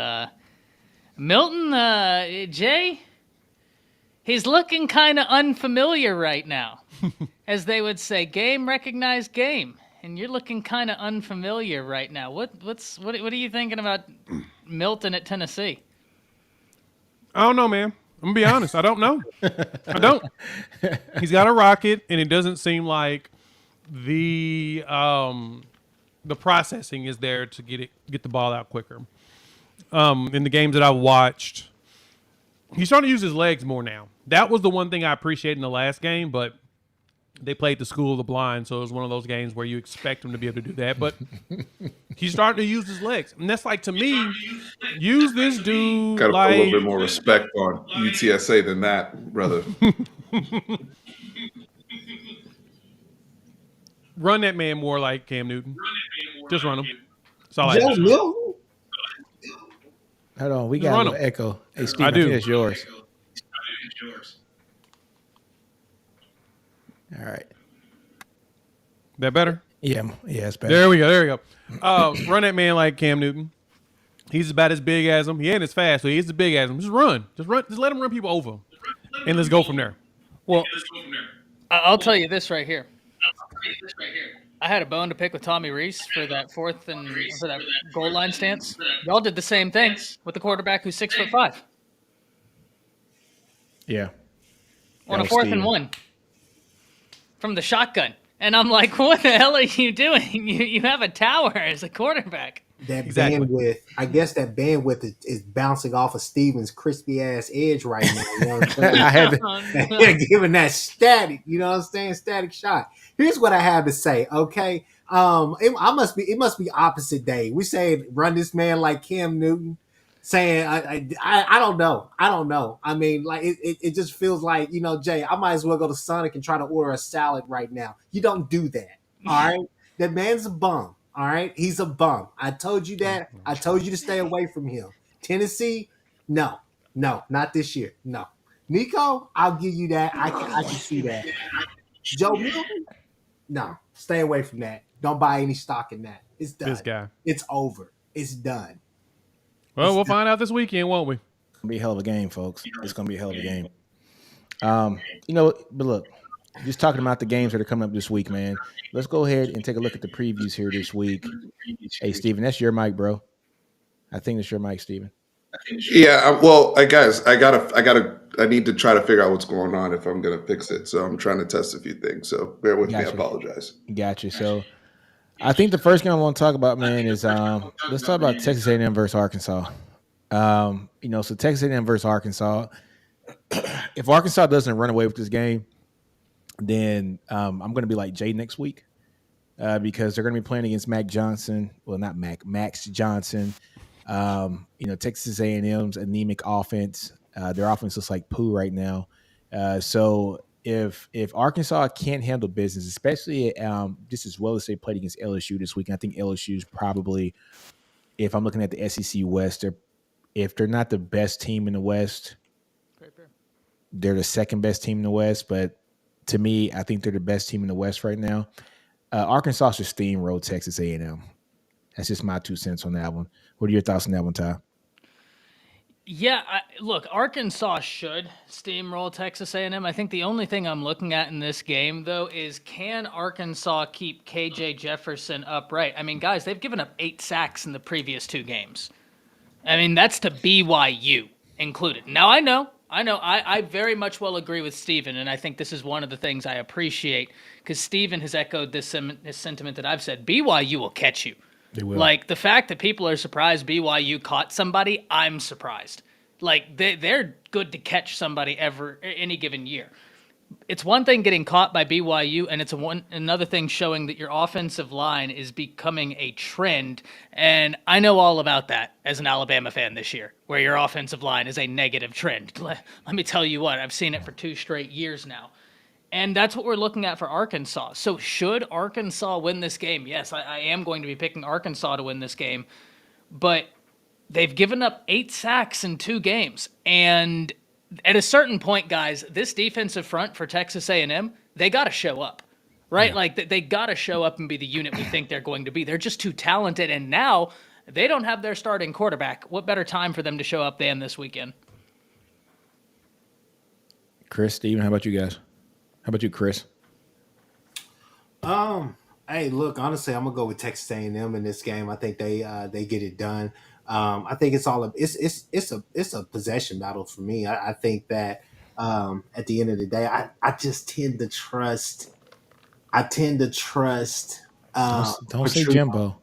Milton, Jay, he's looking kind of unfamiliar right now. As they would say, game recognized game. And you're looking kind of unfamiliar right now. What are you thinking about Milton at Tennessee? I don't know, man. I'm gonna be honest. I don't know. I don't. He's got a rocket, and it doesn't seem like the processing is there to get the ball out quicker. In the games that I watched, he's starting to use his legs more now. That was the one thing I appreciated in the last game, but they played the school of the blind, so it was one of those games where you expect him to be able to do that. But he's starting to use his legs. And that's like, to me, use this dude. Got to like, put a little bit more respect on UTSA than that, brother. Run that man more like Cam Newton. Just run him. That's all I Joe ask. Milton? Hold on, we Just got a run little 'em. echo. Hey, Steve, I I do. think it's yours. All right. That better? Yeah, it's better. There we go. Run that man like Cam Newton. He's about as big as him. He ain't as fast, so he's as big as him. Just run. Just let him run people over. And let's go from there. Well, I'll tell you this right here. I had a bone to pick with Tommy Reese for that for that goal line stance. Y'all did the same thing with the quarterback who's 6'5" Yeah. on a was 4th Steven. and 1 from the shotgun. And I'm like, what the hell are you doing? You have a tower as a quarterback. That Exactly. bandwidth, I guess that bandwidth is bouncing off of Steven's crispy ass edge right now. You know what I'm saying? I had to, Oh, They're no. giving that static, you know what I'm saying? Static shot. Here's what I have to say, okay? It must be opposite day. We say run this man like Cam Newton, saying I don't know. I mean, like it just feels like, you know, Jay, I might as well go to Sonic and try to order a salad right now. You don't do that. All right. That man's a bum. All right. He's a bum. I told you that. I told you to stay away from him. Tennessee, no, not this year. No. Nico, I'll give you that. I can see that. Joe Milton, no, stay away from that. Don't buy any stock in that. It's done. This guy. It's over. It's done. Well, we'll find out this weekend, won't we? It's gonna be a hell of a game, folks. It's gonna be a hell of a game. You know, but look, just talking about the games that are coming up this week, man. Let's go ahead and take a look at the previews here this week. Hey, Steven, that's your mic, bro. I think that's your mic, Steven. Yeah, guys, I need to try to figure out what's going on if I'm gonna fix it. So I'm trying to test a few things. So bear with me. I Gotcha. apologize. Gotcha. So, I think the first game I want to talk about, man, is let's talk about Texas A&M versus Arkansas. You know, so Texas A&M versus Arkansas. If Arkansas doesn't run away with this game, then I'm going to be like Jay next week because they're going to be playing against Max Johnson. You know, Texas A&M's anemic offense. Their offense looks like poo right now. So if Arkansas can't handle business, especially just as well as they played against LSU this week, and I think LSU is probably, if I'm looking at the SEC West, if they're not the best team in the West, they're the second best team in the West, but to me, I think they're the best team in the West right now. Arkansas should steamroll Texas A&M. That's just my 2 cents on that one. What are your thoughts on that one, Ty? Yeah, look, Arkansas should steamroll Texas A&M. I think the only thing I'm looking at in this game, though, is can Arkansas keep KJ Jefferson upright? I mean, guys, they've given up 8 sacks in the previous 2 games. I mean, that's to BYU included. Now, I very much will agree with Steven, and I think this is one of the things I appreciate because Steven has echoed this sentiment that I've said. BYU will catch you. They will. Like, the fact that people are surprised BYU caught somebody, I'm surprised. Like, they're good to catch somebody any given year. It's one thing getting caught by BYU, and it's another thing showing that your offensive line is becoming a trend. And I know all about that as an Alabama fan this year, where your offensive line is a negative trend. Let me tell you what, I've seen it for 2 straight years now. And that's what we're looking at for Arkansas. So should Arkansas win this game? Yes, I am going to be picking Arkansas to win this game. But they've given up 8 sacks in 2 games. And at a certain point, guys, this defensive front for Texas A&M, they got to show up, right? Yeah. Like, they got to show up and be the unit we think they're going to be. They're just too talented. And now they don't have their starting quarterback. What better time for them to show up than this weekend? Chris, Steven, how about you guys? How about you, Chris? Hey, look, honestly, I'm gonna go with Texas A&M in this game. I think they get it done. I think it's a possession battle for me. I think that at the end of the day, I just tend to trust. Don't say Jimbo.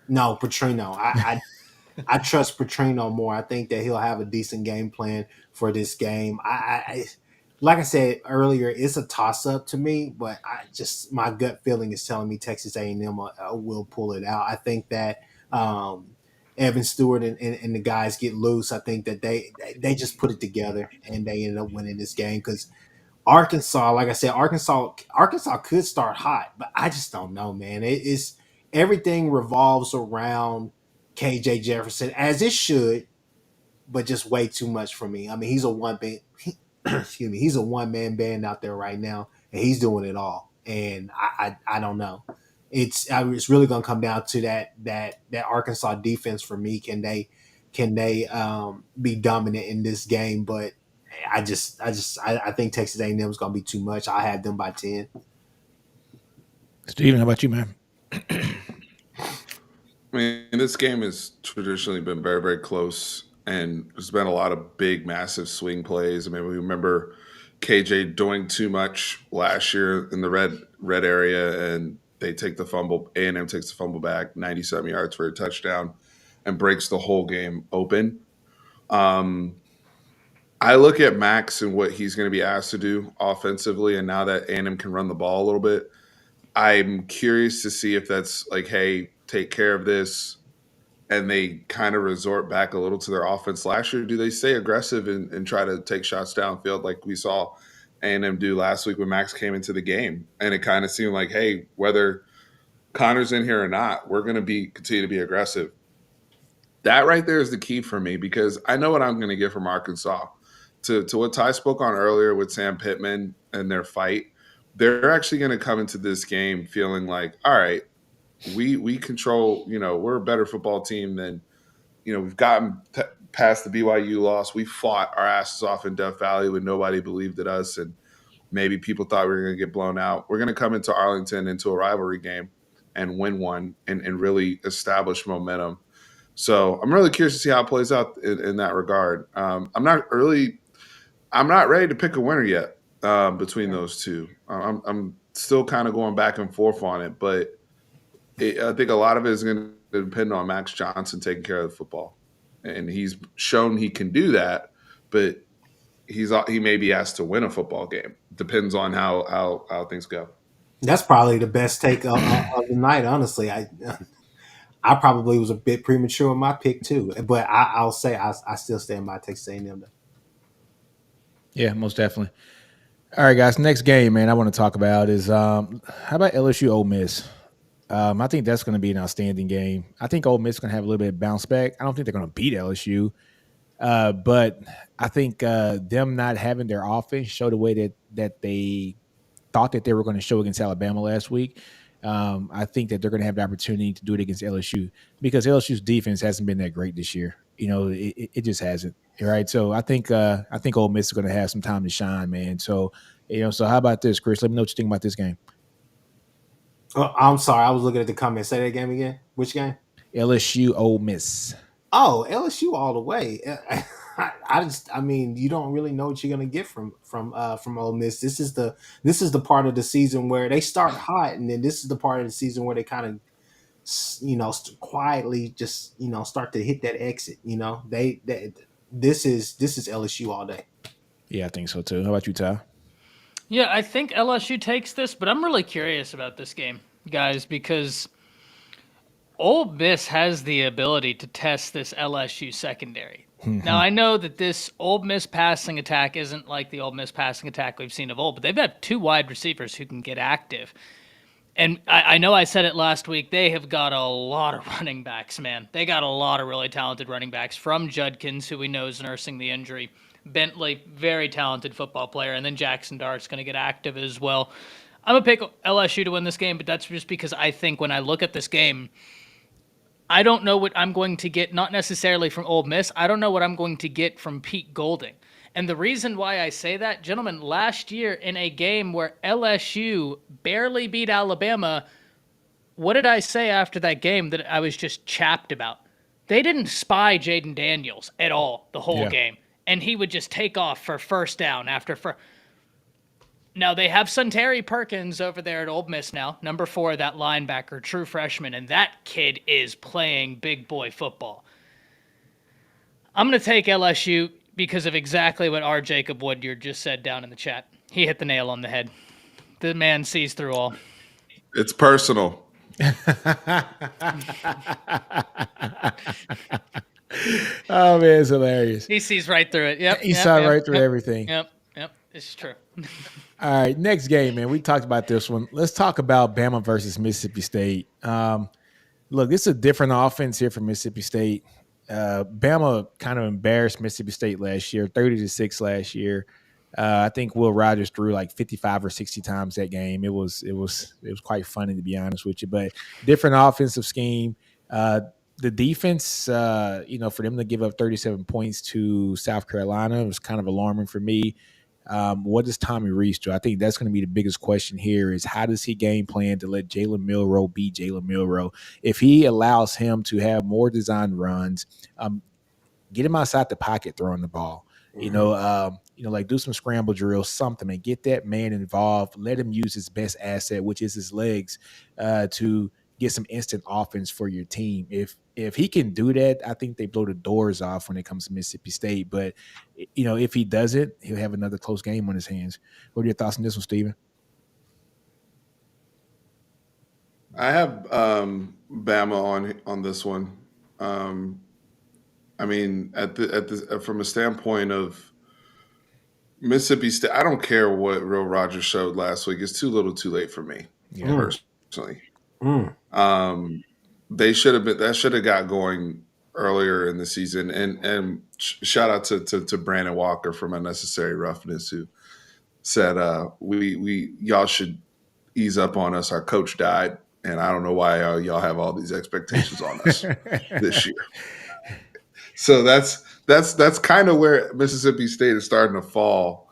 No, Petrino. I trust Petrino more. I think that he'll have a decent game plan for this game. Like I said earlier, it's a toss-up to me, but my gut feeling is telling me Texas A&M will pull it out. I think that Evan Stewart and the guys get loose. I think that they just put it together and they end up winning this game because Arkansas, like I said, Arkansas could start hot, but I just don't know, man. It's everything revolves around KJ Jefferson as it should, but just way too much for me. I mean, he's a he's a one-man band out there right now, and he's doing it all. And I don't know. It's really going to come down to that Arkansas defense for me. Can they be dominant in this game? But I think Texas A&M is going to be too much. I have them by 10. Steven, how about you, man? I mean, this game has traditionally been very, very close. And there's been a lot of big, massive swing plays. I mean, we remember KJ doing too much last year in the red area, and they take the fumble. A&M takes the fumble back, 97 yards for a touchdown, and breaks the whole game open. I look at Max and what he's going to be asked to do offensively, and now that A&M can run the ball a little bit, I'm curious to see if that's like, hey, take care of this, and they kind of resort back a little to their offense last year. Do they stay aggressive and try to take shots downfield like we saw A&M do last week when Max came into the game? And it kind of seemed like, hey, whether Connor's in here or not, we're going to continue to be aggressive. That right there is the key for me because I know what I'm going to get from Arkansas. To what Ty spoke on earlier with Sam Pittman and their fight, they're actually going to come into this game feeling like, all right, we control, we're a better football team than, we've gotten past the BYU loss. We fought our asses off in Death Valley when nobody believed in us and maybe people thought we were going to get blown out. We're going to come into Arlington into a rivalry game and win one and really establish momentum. So I'm really curious to see how it plays out in that regard. I'm not ready to pick a winner yet between those two. I'm still kind of going back and forth on it, but I think a lot of it is going to depend on Max Johnson taking care of the football. And he's shown he can do that, but he may be asked to win a football game. Depends on how things go. That's probably the best take of the night, honestly. I probably was a bit premature in my pick too, but I'll say I still stand by Texas A&M. Yeah, most definitely. All right, guys. Next game, man, I want to talk about is how about LSU Ole Miss? I think that's going to be an outstanding game. I think Ole Miss is going to have a little bit of bounce back. I don't think they're going to beat LSU. But I think them not having their offense showed the way that they thought that they were going to show against Alabama last week. I think that they're going to have the opportunity to do it against LSU because LSU's defense hasn't been that great this year. It just hasn't. Right. So I think Ole Miss is going to have some time to shine, man. So so how about this, Chris? Let me know what you think about this game. Oh, I'm sorry, I was looking at the comments. Say that game again. Which game? LSU Ole Miss. Oh, LSU all the way. I mean, you don't really know what you're gonna get from Ole Miss. This is the part of the season where they start hot, and then this is the part of the season where they kind of quietly just start to hit that exit. This is LSU all day. Yeah, I think so too. How about you, Ty? Yeah, I think LSU takes this, but I'm really curious about this game, guys, because Ole Miss has the ability to test this LSU secondary. Now, I know that this Ole Miss passing attack isn't like the Ole Miss passing attack we've seen of old, but they've got two wide receivers who can get active. And I know I said it last week, they have got a lot of running backs, man. They got a lot of really talented running backs, from Judkins, who we know is nursing the injury, Bentley, very talented football player, and then Jackson Dart's going to get active as well. I'm going to pick LSU to win this game, but that's just because I think when I look at this game, I don't know what I'm going to get, not necessarily from Ole Miss. I don't know what I'm going to get from Pete Golding. And the reason why I say that, gentlemen, last year in a game where LSU barely beat Alabama, what did I say after that game that I was just chapped about? They didn't spy Jaden Daniels at all the whole game. And he would just take off for first down after first. Now, they have Sunteri Perkins over there at Ole Miss now, number 4, that linebacker, true freshman, and that kid is playing big boy football. I'm going to take LSU because of exactly what R. Jacob Woodyard just said down in the chat. He hit the nail on the head. The man sees through all. It's personal. Oh, man, it's hilarious. He sees right through it. Yep. He saw right through everything. Yep. It's true. All right, next game, man. We talked about this one. Let's talk about Bama versus Mississippi State. Look, this is a different offense here for Mississippi State. Bama kind of embarrassed Mississippi State last year, 30-6 last year. I think Will Rogers threw like 55 or 60 times that game. It was quite funny, to be honest with you. But different offensive scheme. The defense, for them to give up 37 points to South Carolina was kind of alarming for me. What does Tommy Rees do? I think that's going to be the biggest question here is how does he game plan to let Jalen Milroe be Jalen Milroe? If he allows him to have more design runs, get him outside the pocket throwing the ball. Like do some scramble drills, something, and get that man involved. Let him use his best asset, which is his legs, to get some instant offense for your team. If he can do that, I think they blow the doors off when it comes to Mississippi State. But if he doesn't, he'll have another close game on his hands. What are your thoughts on this one, Steven? I have Bama on this one. I mean, from a standpoint of Mississippi State, I don't care what Will Rogers showed last week. It's too little, too late for me, personally. They should have been. That should have got going earlier in the season. And shout out to Brandon Walker from Unnecessary Roughness, who said we y'all should ease up on us. Our coach died, and I don't know why y'all have all these expectations on us this year. So that's kind of where Mississippi State is starting to fall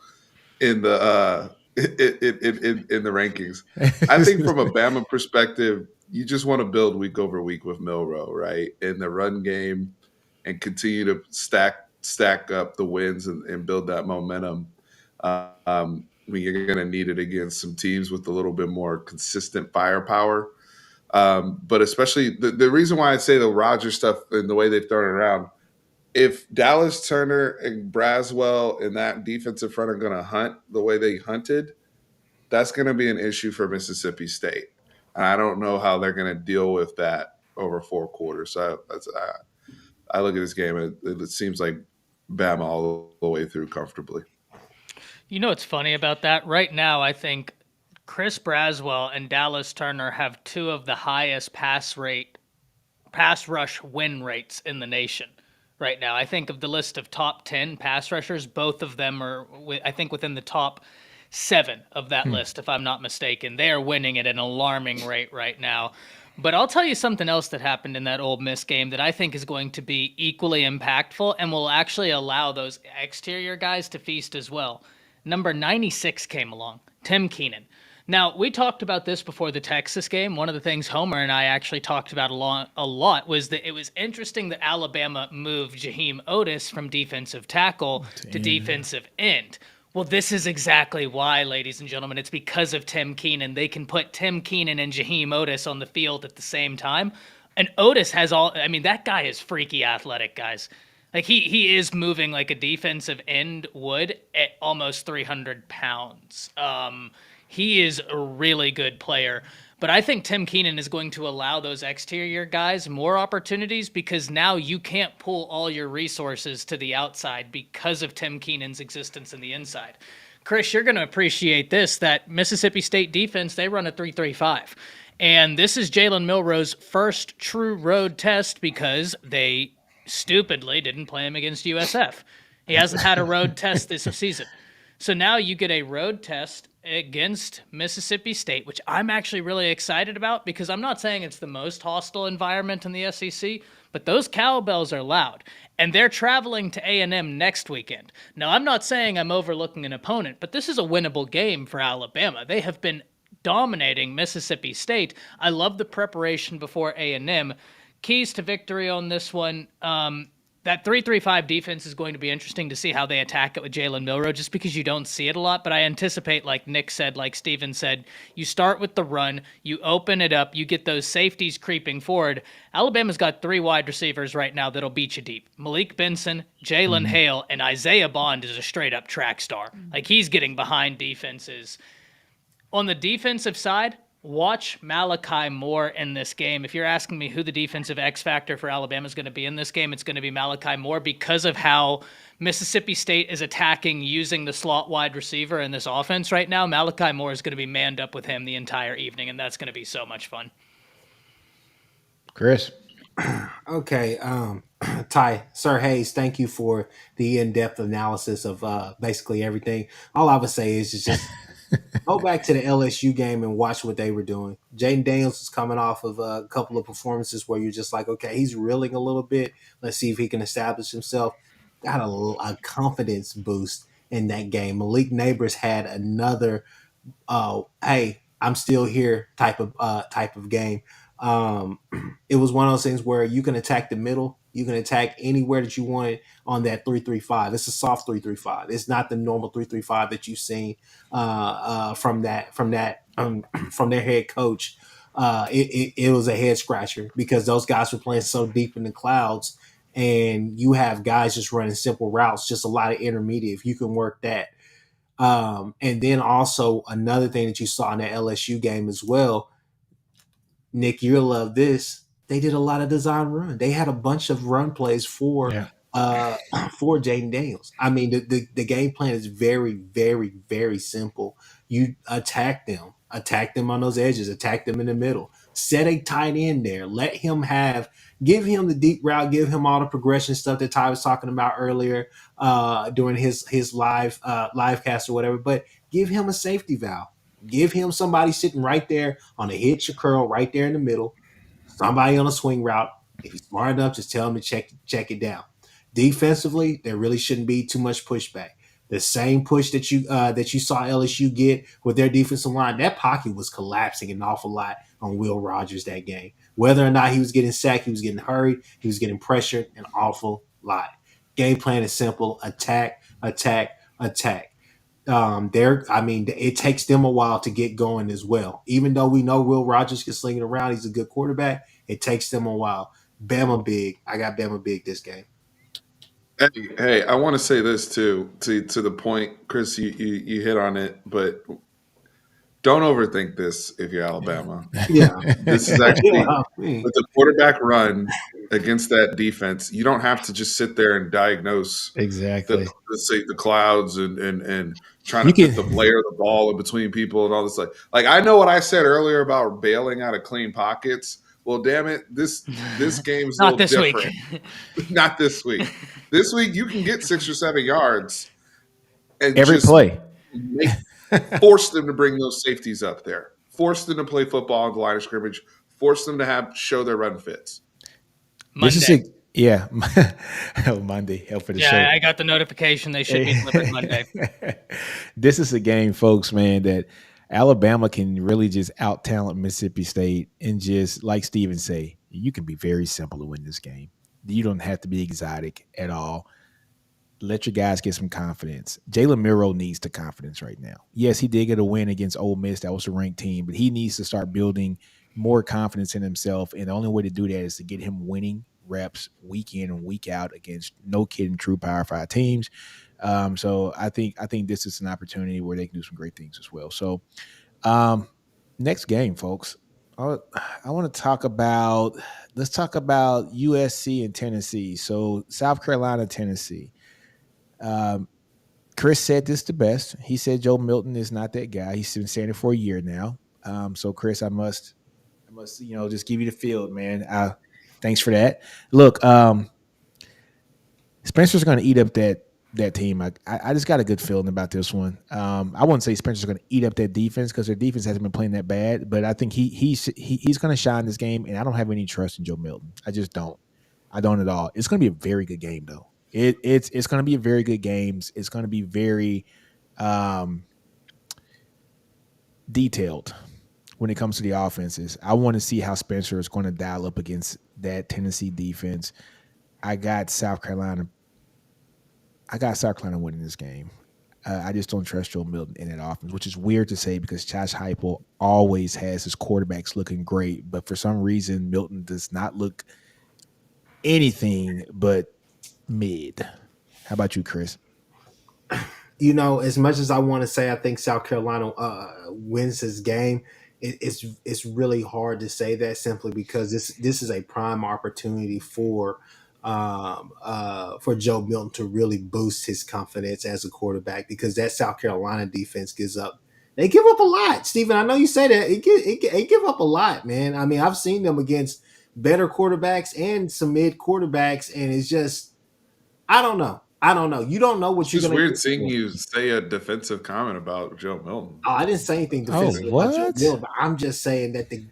in the in the rankings. I think from a Bama perspective, you just want to build week over week with Milroe, right? In the run game and continue to stack up the wins and build that momentum. You're going to need it against some teams with a little bit more consistent firepower. But especially the reason why I say the Rodgers stuff and the way they've thrown it around, if Dallas Turner and Braswell and that defensive front are going to hunt the way they hunted, that's going to be an issue for Mississippi State. And I don't know how they're going to deal with that over 4 quarters. So I look at this game, it seems like Bama all the way through comfortably. You know what's funny about that? Right now, I think Chris Braswell and Dallas Turner have 2 of the highest pass rush win rates in the nation. right now. I think of the list of top 10 pass rushers, both of them are, I think, within the top 7 of that list, if I'm not mistaken. They are winning at an alarming rate right now. But I'll tell you something else that happened in that Ole Miss game that I think is going to be equally impactful and will actually allow those exterior guys to feast as well. Number 96 came along, Tim Keenan. Now, we talked about this before the Texas game. One of the things Homer and I actually talked about a lot was that it was interesting that Alabama moved Jaheim Otis from defensive tackle to defensive end. Well, this is exactly why, ladies and gentlemen. It's because of Tim Keenan. They can put Tim Keenan and Jaheim Otis on the field at the same time. And Otis has that guy is freaky athletic, guys. Like he is moving like a defensive end would at almost 300 pounds. He is a really good player. But I think Tim Keenan is going to allow those exterior guys more opportunities because now you can't pull all your resources to the outside because of Tim Keenan's existence in the inside. Chris, you're going to appreciate this, that Mississippi State defense, they run a 3-3-5. And this is Jalen Milroe's first true road test because they stupidly didn't play him against USF. He hasn't had a road test this season. So now you get a road test against Mississippi State, which I'm actually really excited about because I'm not saying it's the most hostile environment in the SEC, but those cowbells are loud. And they're traveling to A&M next weekend. Now, I'm not saying I'm overlooking an opponent, but this is a winnable game for Alabama. They have been dominating Mississippi State. I love the preparation before A&M. Keys to victory on this one. That 3-3-5 defense is going to be interesting to see how they attack it with Jalen Milroe, just because you don't see it a lot. But I anticipate, like Nick said, like Steven said, you start with the run, you open it up, you get those safeties creeping forward. Alabama's got 3 wide receivers right now that'll beat you deep. Malik Benson, Jalen Hale, and Isaiah Bond is a straight-up track star. Like, he's getting behind defenses. On the defensive side, watch Malachi Moore in this game. If you're asking me who the defensive X factor for Alabama is going to be in this game, it's going to be Malachi Moore because of how Mississippi State is attacking using the slot wide receiver in this offense right now. Malachi Moore is going to be manned up with him the entire evening, and that's going to be so much fun. Chris. Okay, Ty, Sir Hayes, thank you for the in-depth analysis of basically everything. All I would say is just go back to the LSU game and watch what they were doing. Jaden Daniels is coming off of a couple of performances where you're just like, okay, he's reeling a little bit. Let's see if he can establish himself. Got a confidence boost in that game. Malik Neighbors had another, hey, I'm still here type of game. It was one of those things where you can attack the middle. You can attack anywhere that you want it on that 3-3-5. It's a soft 3-3-5. It's not the normal 3-3-5 that you've seen from their head coach. It was a head scratcher because those guys were playing so deep in the clouds, and you have guys just running simple routes, just a lot of intermediate. If you can work that, and then also another thing that you saw in the LSU game as well. Nick, you'll love this. They did a lot of design run. They had a bunch of run plays for Jaden Daniels. I mean, the game plan is very, very, very simple. You attack them on those edges, attack them in the middle, set a tight end there, give him the deep route, give him all the progression stuff that Ty was talking about earlier during his live cast or whatever, but give him a safety valve. Give him somebody sitting right there on a hitch or curl right there in the middle, somebody on a swing route. If he's smart enough, just tell him to check it down. Defensively, there really shouldn't be too much pushback. The same push that you saw LSU get with their defensive line, that pocket was collapsing an awful lot on Will Rogers that game. Whether or not he was getting sacked, he was getting hurried, he was getting pressured an awful lot. Game plan is simple: attack, attack, attack. It takes them a while to get going as well. Even though we know Will Rogers can sling it around, he's a good quarterback. It takes them a while. Bama big. I got Bama big this game. Hey, I want to say this too, to the point, Chris, you hit on it, but don't overthink this if you're Alabama. Yeah. This is actually with the quarterback run against that defense. You don't have to just sit there and diagnose exactly the clouds and trying to fit the layer of the ball in between people and all this. Like I know what I said earlier about bailing out of clean pockets. Well, damn it, this game's a Not little this week. different. Not this week. This week you can get 6 or 7 yards and Every just play. force them to bring those safeties up there. Force them to play football on the line of scrimmage. Force them to show their run fits. Monday. Yeah. Oh, Monday. Help for the show. Yeah, I got the notification they should be delivered Monday. This is a game, folks, man, that Alabama can really just out talent Mississippi State, and just like Steven say, you can be very simple to win this game. You don't have to be exotic at all. Let your guys get some confidence. Jalen Milroe needs the confidence right now. Yes, he did get a win against Ole Miss. That was a ranked team, but he needs to start building more confidence in himself. And the only way to do that is to get him winning reps week in and week out against no kidding true Power 5 teams. So I think this is an opportunity where they can do some great things as well. So next game, folks. I want to talk about. Let's talk about USC and Tennessee. So South Carolina, Tennessee. Chris said this the best. He said Joe Milton is not that guy. He's been saying it for a year now. So Chris, I must, just give you the field, man. Thanks for that. Look, Spencer's going to eat up that team. I just got a good feeling about this one. I wouldn't say Spencer's going to eat up that defense because their defense hasn't been playing that bad, but I think he's going to shine this game, and I don't have any trust in Joe Milton. I just don't. I don't at all. It's going to be a very good game, though. It's going to be a very good game. It's going to be very detailed when it comes to the offenses. I want to see how Spencer is going to dial up against that Tennessee defense. I got South Carolina winning this game. I just don't trust Joe Milton in that offense, which is weird to say because Josh Heupel always has his quarterbacks looking great, but for some reason Milton does not look anything but mid. How about you, Chris? As much as I want to say I think South Carolina wins this game, it's really hard to say that simply because this is a prime opportunity for Joe Milton to really boost his confidence as a quarterback because that South Carolina defense give up a lot. Steven, I know you say that it give up a lot, man. I mean, I've seen them against better quarterbacks and some mid quarterbacks, and it's just I don't know. You don't know what you're going to It's weird seeing you say a defensive comment about Joe Milton. Oh, I didn't say anything defensive about Joe Milton. But I'm just saying that the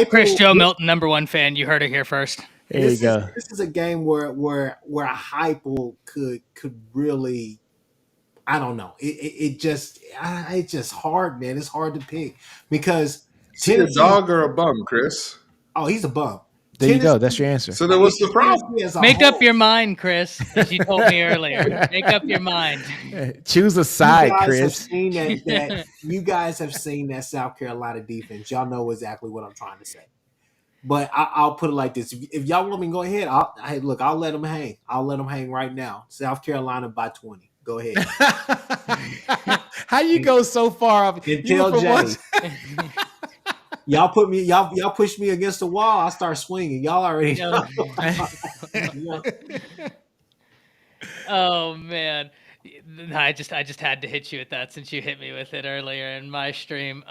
Chris, Joe Milton, #1 fan. You heard it here first. There you go. This is a game where Heupel could really. I don't know. It's just hard, man. It's hard to pick because a dog or a bum, Chris? Oh, he's a bum. There you go. That's your answer. So then what's the problem? Make up your mind, Chris, as you told me earlier. Make up your mind. Choose a side, Chris. You guys have seen that South Carolina defense. Y'all know exactly what I'm trying to say. But I'll put it like this. If y'all want me to go ahead, I'll let them hang. I'll let them hang right now. South Carolina by 20. Go ahead. How you go so far off? Tell Jay. Y'all push me against the wall. I start swinging. Y'all already know. Oh man, I just had to hit you with that since you hit me with it earlier in my stream.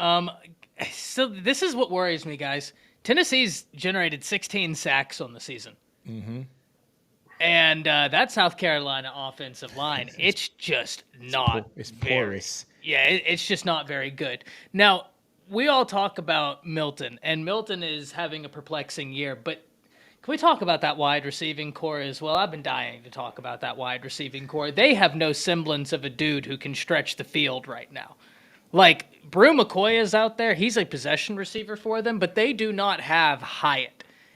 So this is what worries me, guys. Tennessee's generated 16 sacks on the season, and that South Carolina offensive line, it's just not. It's porous. Yeah, it's just not very good. Now, we all talk about Milton, and Milton is having a perplexing year, but can we talk about that wide receiving core as well? I've been dying to talk about that wide receiving core. They have no semblance of a dude who can stretch the field right now. Like, Brew McCoy is out there. He's a possession receiver for them, but they do not have Hyatt.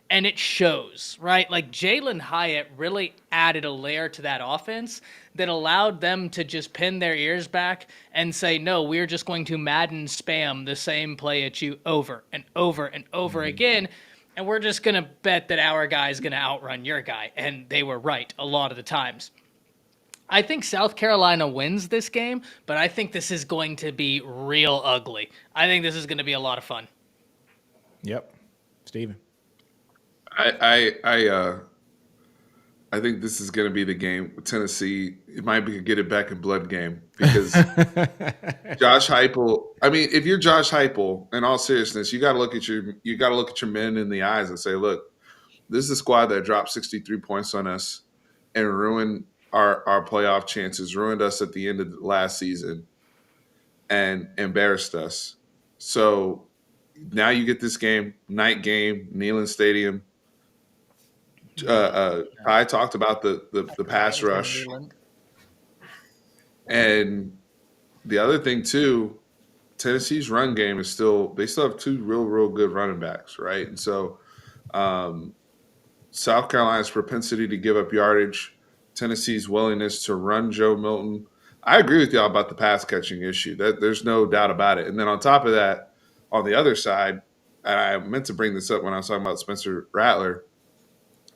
And it shows, right? Like, Jalen Hyatt really added a layer to that offense that allowed them to just pin their ears back and say, no, we're just going to Madden spam the same play at you over and over and over again, and we're just going to bet that our guy is going to outrun your guy. And they were right a lot of the times. I think South Carolina wins this game, but I think this is going to be real ugly. I think this is going to be a lot of fun. Yep. Steven. I think this is going to be the game with Tennessee. It might be a get it back in blood game because Josh Heupel. I mean, if you're Josh Heupel, in all seriousness, you got to look at your men in the eyes and say, look, this is a squad that dropped 63 points on us and ruined our playoff chances, ruined us at the end of the last season, and embarrassed us. So now you get this game, night game, Neyland Stadium. I talked about the pass rush, and the other thing too, Tennessee's run game is they still have two real good running backs, right? And so South Carolina's propensity to give up yardage, Tennessee's willingness to run Joe Milton. I agree with y'all about the pass catching issue. There's no doubt about it. And then on top of that, on the other side, and I meant to bring this up when I was talking about Spencer Rattler,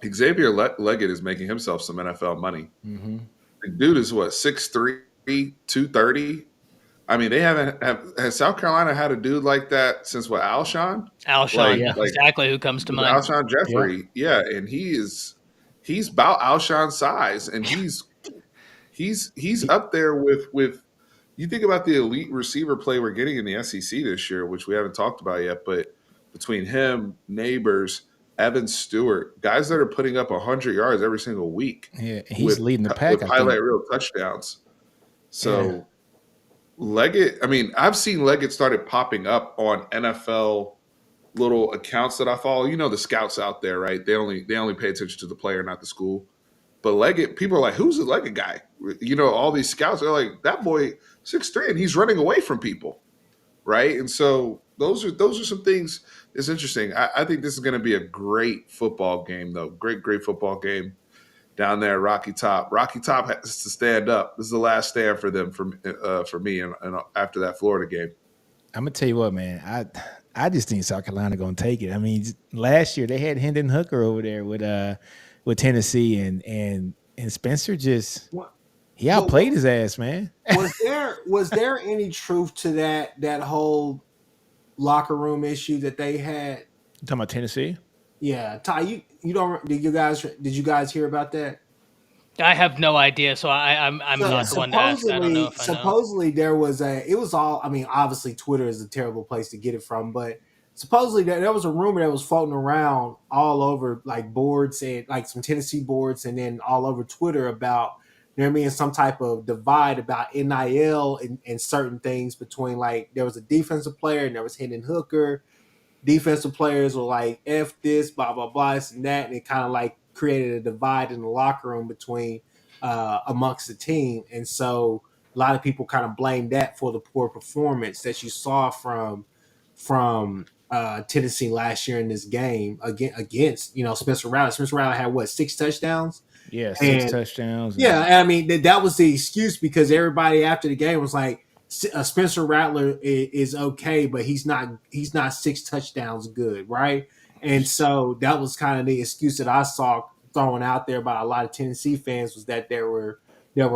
Xavier Leggett is making himself some NFL money. Mm-hmm. The dude is what, 6'3", 230? I mean, has South Carolina had a dude like that since what, Alshon? Alshon, exactly who comes to mind. Alshon Jeffrey, yeah, and he's about Alshon's size, and he's up there with. You think about the elite receiver play we're getting in the SEC this year, which we haven't talked about yet, but between him, Neighbors, Evan Stewart, guys that are putting up 100 yards every single week. Yeah, he's leading the pack. With highlight reel touchdowns. So Leggett, I mean, I've seen Leggett started popping up on NFL little accounts that I follow. You know, the scouts out there, right? They only pay attention to the player, not the school. But Leggett, people are like, who's the Leggett guy? You know, all these scouts are like, that boy 6'3", and he's running away from people, right? And so those are some things that's interesting. I think this is going to be a great football game, though. Great football game down there at Rocky Top. Rocky Top has to stand up. This is the last stand for them for me and after that Florida game. I'm gonna tell you what, man. I just think South Carolina gonna take it. I mean, last year they had Hendon Hooker over there with Tennessee, and Spencer he outplayed his ass, man. Was there any truth to that whole locker room issue that they had? You talking about Tennessee? Yeah, Ty, you don't did you guys hear about that? I have no idea, so I'm not the one to ask. I don't know if I know. Supposedly there was obviously Twitter is a terrible place to get it from, but supposedly there was a rumor that was floating around all over like boards and like some Tennessee boards and then all over Twitter about there being some type of divide about NIL and certain things between like there was a defensive player and there was Hendon Hooker. Defensive players were like, F this, blah, blah, blah, this and that. And it kind of like created a divide in the locker room between amongst the team. And so a lot of people kind of blamed that for the poor performance that you saw from Tennessee last year in this game against Spencer Rattler. Spencer Rattler had what, 6 touchdowns? Yeah, 6 touchdowns. Yeah, I mean that was the excuse because everybody after the game was like, Spencer Rattler is okay, but he's not 6 touchdowns good, right? And so that was kind of the excuse that I saw thrown out there by a lot of Tennessee fans was that there were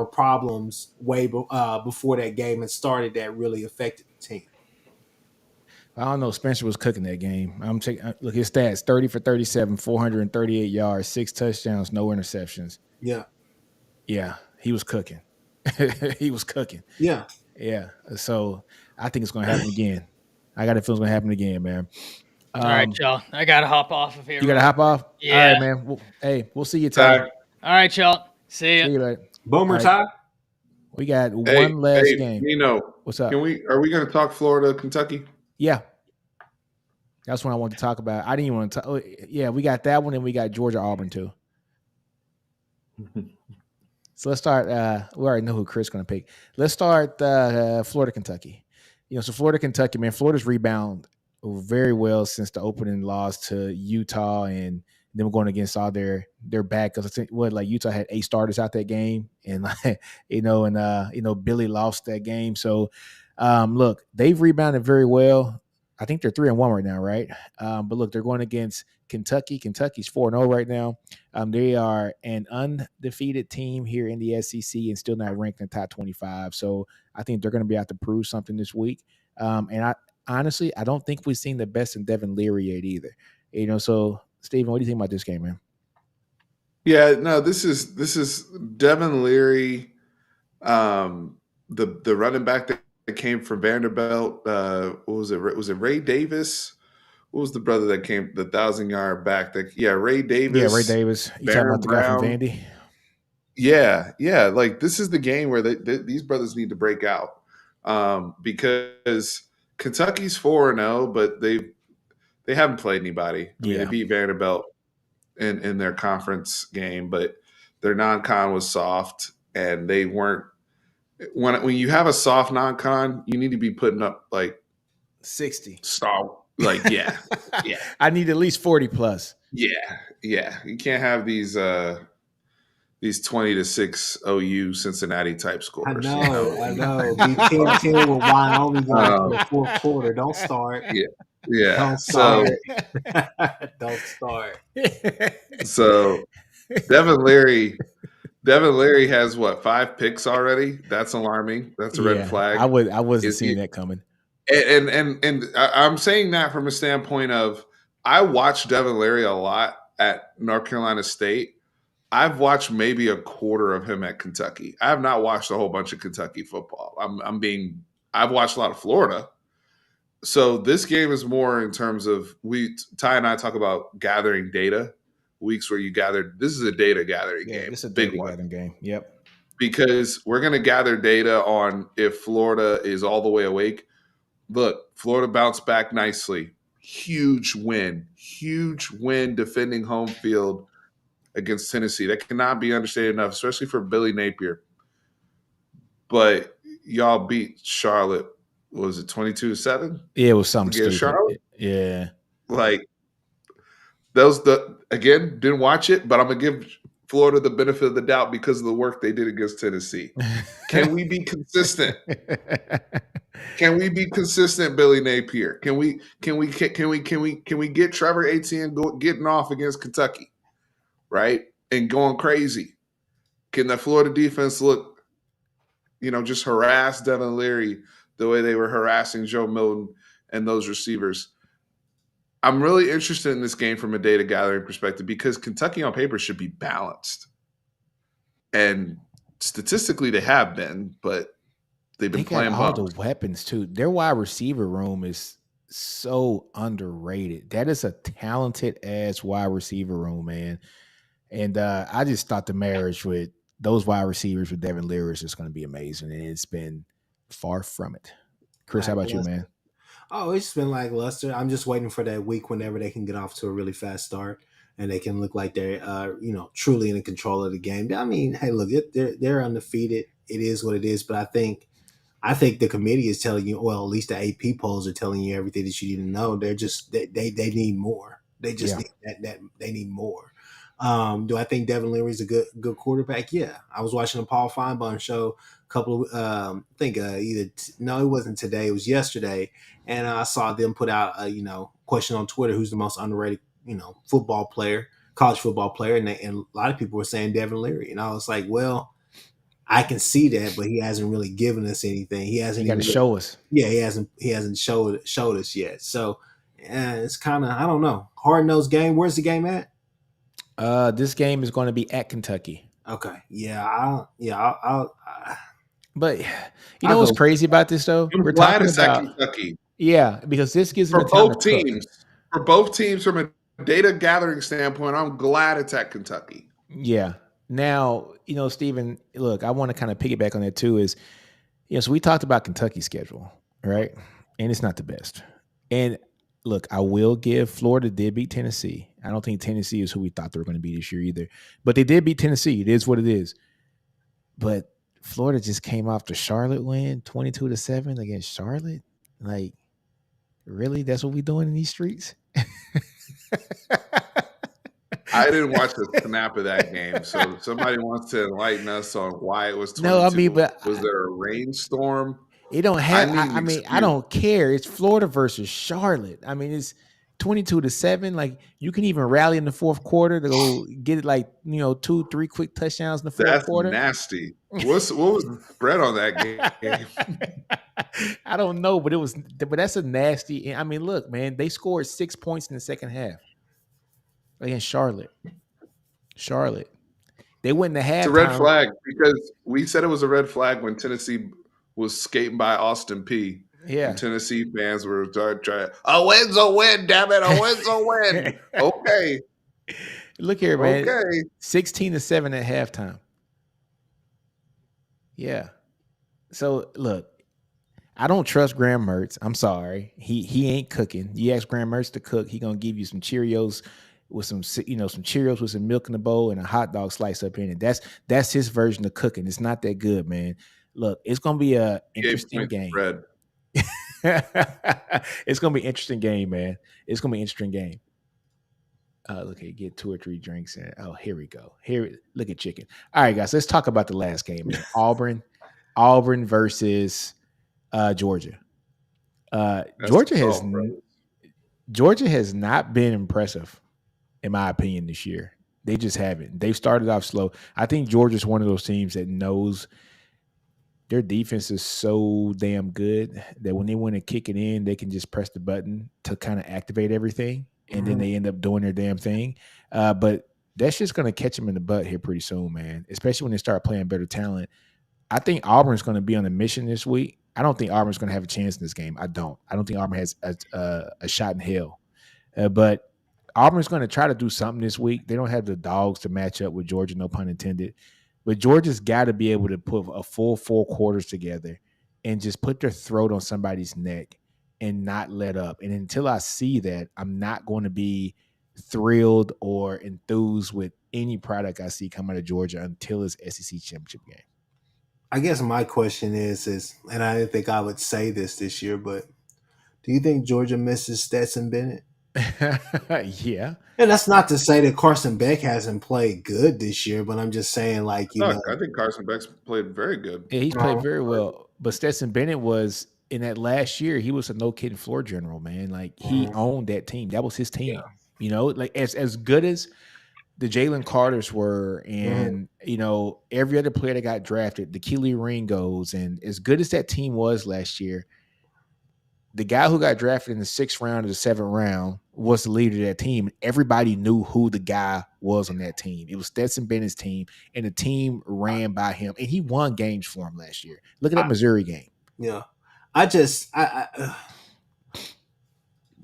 problems way before that game had started that really affected the team. I don't know. Spencer was cooking that game. I'm checking. Look, his stats: 30 for 37, 438 yards, 6 touchdowns, no interceptions. Yeah, he was cooking. He was cooking. Yeah. So I think it's going to happen again. I got a feeling it's going to happen again, man. All right, y'all. I got to hop off of here. You got to hop off? Yeah. All right, man. We'll see you, Ty. All right, y'all. See ya. See you later. Boomer, right. Ty. We got one last game. Nino, what's up? Are we going to talk Florida, Kentucky? Yeah. That's what I wanted to talk about. I didn't even want to talk. Yeah, we got that one, and we got Georgia Auburn too. So let's start. We already know who Chris is going to pick. Let's start Florida, Kentucky. So Florida, Kentucky, man. Florida's rebound very well since the opening loss to Utah, and them going against all their backups. I think Utah had 8 starters out that game, and Billy lost that game. So look, they've rebounded very well. I think they're 3-1 right now, right? But look, they're going against Kentucky. Kentucky's 4-0 right now. They are an undefeated team here in the SEC and still not ranked in the top 25. So I think they're going to be out to prove something this week. And I honestly don't think we've seen the best in Devin Leary yet either. So Stephen, what do you think about this game, man? Yeah, no, this is Devin Leary, the running back that came from Vanderbilt. What was it? Was it Ray Davis? What was the brother that came, the 1,000-yard back? Ray Yeah, Ray Davis, Davis. You talking about Baron the guy from Brown. Vandy? Yeah. Like this is the game where these brothers need to break out, because Kentucky's 4-0, but they haven't played anybody. I mean, they Yeah. beat Vanderbilt in their conference game, but their non-con was soft, and they weren't. When you have a soft non-con, you need to be putting up like 60. star. Like yeah. I need at least 40 plus. Yeah. You can't have these 20-6 OU Cincinnati type scores. I know. Be 10-10 with Wyoming going to the fourth quarter. Don't start. Yeah. Don't start. Don't start. So Devin Leary has what, 5 picks already? That's alarming. That's a red flag. I wasn't seeing that coming. And I'm saying that from a standpoint of, I watched Devin Leary a lot at North Carolina State. I've watched maybe a quarter of him at Kentucky. I have not watched a whole bunch of Kentucky football. I've watched a lot of Florida. So this game is more in terms of, Ty and I talk about gathering data, weeks where you gathered. This is a data gathering game. It's a big data one. gathering game. Yep. Because we're going to gather data on if Florida is all the way awake. Look, Florida bounced back nicely. Huge win defending home field against Tennessee. That cannot be understated enough, especially for Billy Napier. But y'all beat Charlotte. What was it, 22-7? Yeah, it was something stupid. Charlotte? Yeah. Like, again, didn't watch it, but I'm going to give Florida the benefit of the doubt because of the work they did against Tennessee. Can we be consistent? Can we be consistent, Billy Napier? Can we get Trevor Etienne getting off against Kentucky, right, and going crazy? Can the Florida defense look, just harass Devin Leary the way they were harassing Joe Milton and those receivers? I'm really interested in this game from a data gathering perspective because Kentucky on paper should be balanced, and statistically they have been, but they've been playing all bums. the weapons too. Their wide receiver room is so underrated. That is a talented ass wide receiver room, man. And I just thought the marriage with those wide receivers with Devin Leary is just going to be amazing, and it's been far from it. Chris, how about you, man? Oh, it's been lackluster. I'm just waiting for that week whenever they can get off to a really fast start and they can look like they're, truly in control of the game. I mean, hey, look, they're undefeated. It is what it is. But I think the committee is telling you, well, at least the AP polls are telling you everything that you need to know. They're just they need more. They just need that they need more. Do I think Devin Leary is a good quarterback? Yeah. I was watching a Paul Feinbaum show a couple of, I think it wasn't today, it was yesterday. And I saw them put out a, question on Twitter, who's the most underrated, college football player. And a lot of people were saying Devin Leary. And I was like, well, I can see that, but he hasn't really given us anything. He hasn't got to show us. Yeah, he hasn't showed us yet. So it's kind of, I don't know. Hard-nosed game. Where's the game at? This game is going to be at Kentucky. Okay. Yeah. I'll but you know what's crazy about this though? We're talking about Kentucky. Yeah, because this gives them both teams. For both teams, from a data gathering standpoint, I'm glad it's at Kentucky. Yeah. Now, Stephen, look, I want to kind of piggyback on that too. Is so we talked about Kentucky's schedule, right? And it's not the best. And look, I will give Florida did beat Tennessee. I don't think Tennessee is who we thought they were going to be this year either. But they did beat Tennessee. It is what it is. But Florida just came off the Charlotte win, 22-7 against Charlotte. Like, really? That's what we doing in these streets? I didn't watch the snap of that game, so somebody wants to enlighten us on why it was 22. No, I mean, but was there a rainstorm? It don't have. I don't care. It's Florida versus Charlotte. I mean, it's 22-7. Like, you can even rally in the fourth quarter to go get it, 2-3 quick touchdowns in the fourth quarter. That's nasty. What was the spread on that game? I don't know, but that's a nasty. I mean, look, man, they scored 6 points in the second half against Charlotte. They went in the It's a red halftime. flag because we said it was a red flag when Tennessee was skating by Austin P. And Yeah. Tennessee fans were trying, a win's a win, damn it, a win's a win. Okay, Look here, man. okay. 16-7 at halftime. Yeah. So look, I don't trust Graham Mertz. I'm sorry. He ain't cooking. You ask Graham Mertz to cook, he gonna give you some Cheerios with some some Cheerios with some milk in the bowl and a hot dog slice up in it. That's his version of cooking. It's not that good, man. Look, it's gonna be a interesting game. Red. It's gonna be an interesting game, man. It's gonna be an interesting game. Okay, get 2 or 3 drinks in. Oh, here we go. Look at chicken. All right, guys, let's talk about the last game, man. Auburn versus Georgia. Georgia has not been impressive, in my opinion, this year. They just haven't. They've started off slow. I think Georgia's one of those teams that knows their defense is so damn good that when they want to kick it in, they can just press the button to kind of activate everything, and then they end up doing their damn thing. But that's just going to catch them in the butt here pretty soon, man, especially when they start playing better talent. I think Auburn's going to be on a mission this week. I don't think Auburn's going to have a chance in this game. I don't think Auburn has a shot in hell. But Auburn's going to try to do something this week. They don't have the dogs to match up with Georgia, no pun intended. But Georgia's got to be able to put a full 4 quarters together and just put their throat on somebody's neck and not let up. And until I see that, I'm not going to be thrilled or enthused with any product I see come out of Georgia until it's SEC championship game. I guess my question is, and I didn't think I would say this year, but do you think Georgia misses Stetson Bennett? Yeah. And that's not to say that Carson Beck hasn't played good this year, but I'm just saying, like, I think Carson Beck's played very good. Yeah, he's played very well. But Stetson Bennett was, in that last year, he was a no-kidding floor general, man. Like, he owned that team. That was his team. Yeah. Like as good as the Jalen Carters were, and every other player that got drafted, the Keely Ringos, and as good as that team was last year, the guy who got drafted in the 6th round or the 7th round was the leader of that team. Everybody knew who the guy was on that team. It was Stetson Bennett's team, and the team ran by him, and he won games for him last year. Look at that Missouri game. Yeah,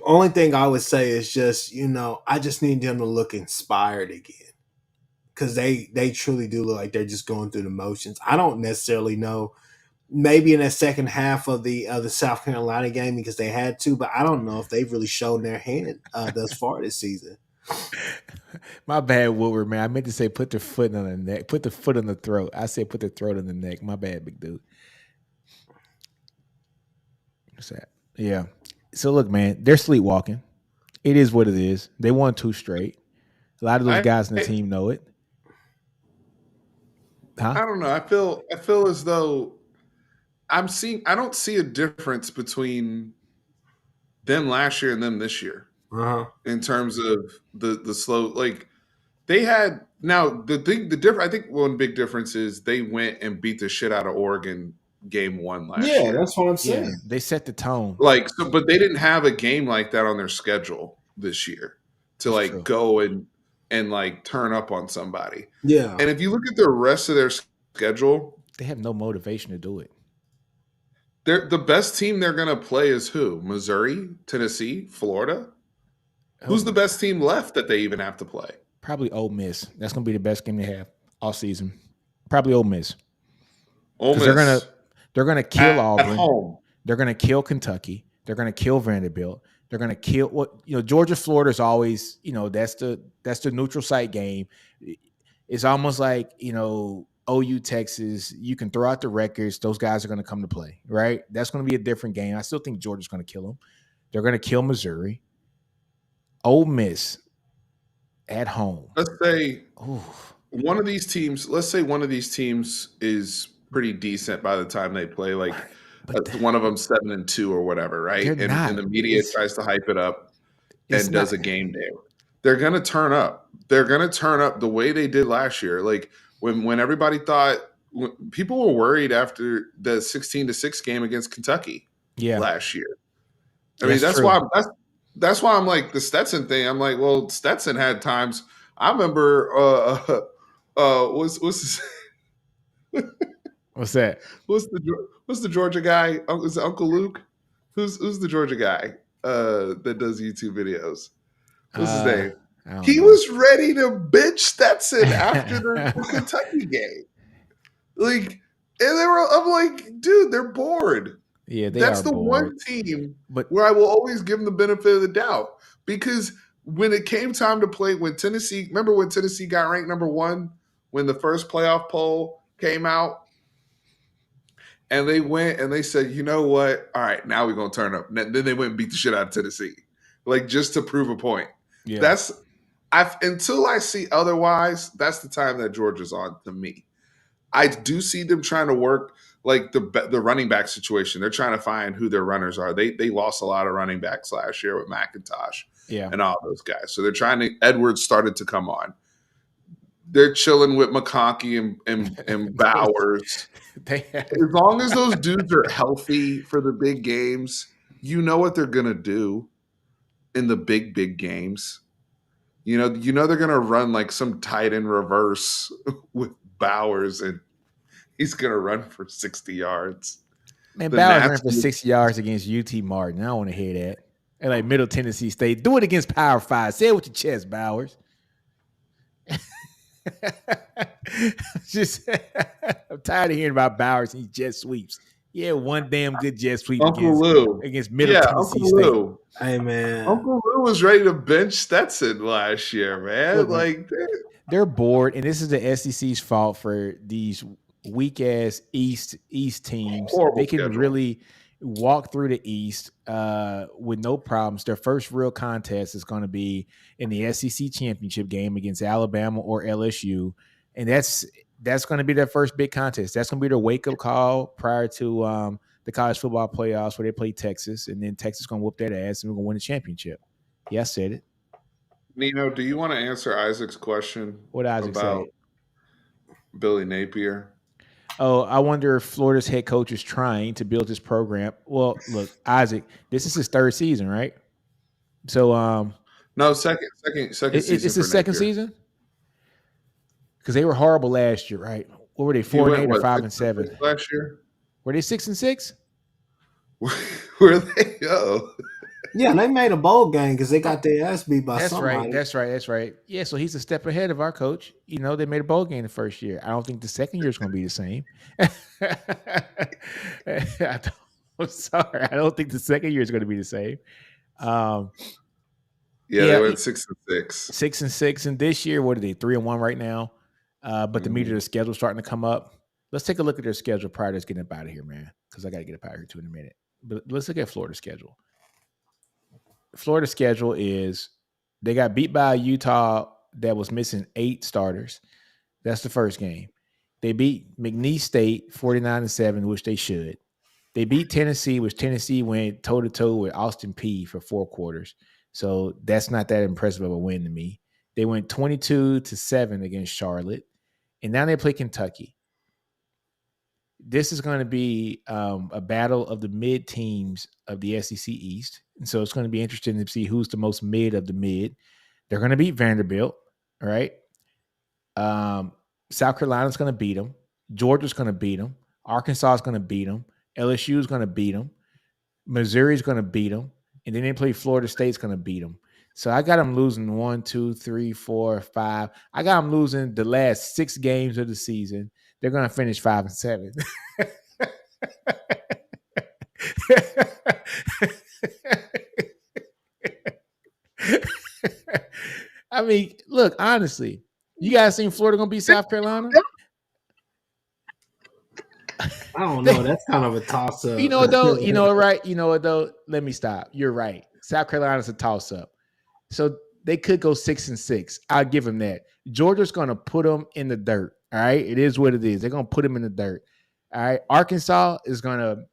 only thing I would say is just, I just need them to look inspired again, because they truly do look like they're just going through the motions. I don't necessarily know. Maybe in the second half of the South Carolina game, because they had to, but I don't know if they've really shown their hand thus far this season. My bad, Woodward, man. I meant to say put the foot on the neck, put the foot on the throat. I said put the throat on the neck. My bad, big dude. What's that? Yeah. So look, man, they're sleepwalking. It is what it is. They won 2 straight. A lot of those guys in the team know it. Huh? I don't know. I feel as though I don't see a difference between them last year and them this year in terms of the slow. Like, they had, now the difference. I think one big difference is they went and beat the shit out of Oregon game 1 last year. Yeah, that's what I'm saying. Yeah, they set the tone. Like, so, but they didn't have a game like that on their schedule this year to That's true. go and like turn up on somebody. Yeah, And if you look at the rest of their schedule, They have no motivation to do it. the best team they're going to play is who? Missouri, Tennessee, Florida? Who's the best team left that they even have to play? Probably Ole Miss. That's going to be the best game they have all season. Probably Ole Miss. Ole Miss. They're gonna kill Auburn. At home. They're gonna kill Kentucky. They're gonna kill Vanderbilt. They're gonna kill Georgia, Florida is always, that's the neutral site game. It's almost like, OU, Texas. You can throw out the records. Those guys are gonna come to play, right? That's gonna be a different game. I still think Georgia's gonna kill them. They're gonna kill Missouri. Ole Miss at home. Let's say one of these teams is pretty decent by the time they play. Like, one of them 7-2 or whatever, right? And the media tries to hype it up and does a game day. They're gonna turn up. They're gonna turn up the way they did last year. Like, when everybody thought, people were worried after the 16-6 game against Kentucky last year. I mean, that's why I'm like, the Stetson thing. I'm like, well, Stetson had times. I remember What's his, What's that? what's the Georgia guy? Is it Uncle Luke? Who's the Georgia guy that does YouTube videos? What's his name? I don't He know. was ready to bench Stetson after the Kentucky game. Like, and I'm like, dude, they're bored. Yeah, they That's are the bored. one team But where I will always give them the benefit of the doubt, because when it came time to play, when Tennessee, remember when Tennessee got ranked number 1 when the first playoff poll came out, and they went and they said, you know what? All right, now we're gonna turn up. And then they went and beat the shit out of Tennessee, like just to prove a point. yeah, That's until I see otherwise, that's the time that Georgia's on to me. I do see them trying to work like the running back situation. They're trying to find who their runners are. They lost a lot of running backs last year with McIntosh yeah. and all those guys. So they're trying to. Edwards started to come on. They're chilling with McConkey and Bowers. As long as those dudes are healthy for the big games, you know what they're gonna do in the big games. You know they're gonna run like some tight end reverse with Bowers, and he's gonna run for 60 yards. Man, The Bowers ran for nasty- 60 yards against UT Martin. I don't want to hear that. And like Middle Tennessee State, do it against Power 5. Say it with your chest, Bowers. Just, I'm tired of hearing about Bowers and jet sweeps. Yeah, one damn good jet sweep Uncle Lou. against Middle Yeah, Tennessee Uncle State. Lou. Hey man, Uncle Lou was ready to bench Stetson last year, man. Look, man, Like, they're bored, and this is the SEC's fault for these weak ass East teams. Horrible They can schedule. really walk through the East with no problems. Their first real contest is going to be in the SEC championship game against Alabama or LSU, and that's going to be their first big contest. That's going to be their wake up call prior to the college football playoffs where they play Texas, and then Texas going to whoop that ass, and we're going to win the championship. Yeah, I said it. Nino, do you want to answer Isaac's question What Isaac about say? Billy Napier? Oh, I wonder if Florida's head coach is trying to build this program. Well, look, Isaac, this is his third season, right? So, No, second season. it's for his second Napier. season because they were horrible last year, right? What were they? 4-8 or 5-7? Last year? Were they 6-6? Where they go? yeah, they made a bowl game because they got their ass beat by That's somebody. right. That's right. Yeah, so he's a step ahead of our coach. You know, they made a bowl game the first year. I don't think the second year is going to be the same. I'm sorry. I don't think the second year is going to be the same. They went 6-6. 6-6, and this year, what are they? 3-1 right now. But the meat of the schedule starting to come up. Let's take a look at their schedule prior to us getting up out of here, man. Because I got to get up out of here too in a minute. But let's look at Florida's schedule. Florida's schedule is they got beat by Utah that was missing 8 starters. That's the first game. They beat McNeese State 49-7, which they should. They beat Tennessee, which Tennessee went toe-to-toe with Austin Peay for 4 quarters. So that's not that impressive of a win to me. They went 22-7 against Charlotte. And now they play Kentucky. This is going to be a battle of the mid teams of the SEC East. And so it's going to be interesting to see who's the most mid of the mid. They're going to beat Vanderbilt, all right? South Carolina's going to beat them. Georgia's going to beat them. Arkansas is going to beat them. LSU is going to beat them. Missouri's going to beat them. And then they play Florida State's going to beat them. So I got them losing 1, 2, 3, 4, 5. I got them losing the last 6 games of the season. They're going to finish 5-7. I mean, look, honestly, you guys think Florida going to beat South Carolina? I don't know. That's kind of a toss up. You know what, though? You know what, right? You know what, though? Let me stop. You're right. South Carolina's a toss up. So they could go 6-6. I'll give them that. Georgia's going to put them in the dirt. All right. It is what it is. They're going to put them in the dirt. All right. Arkansas is going to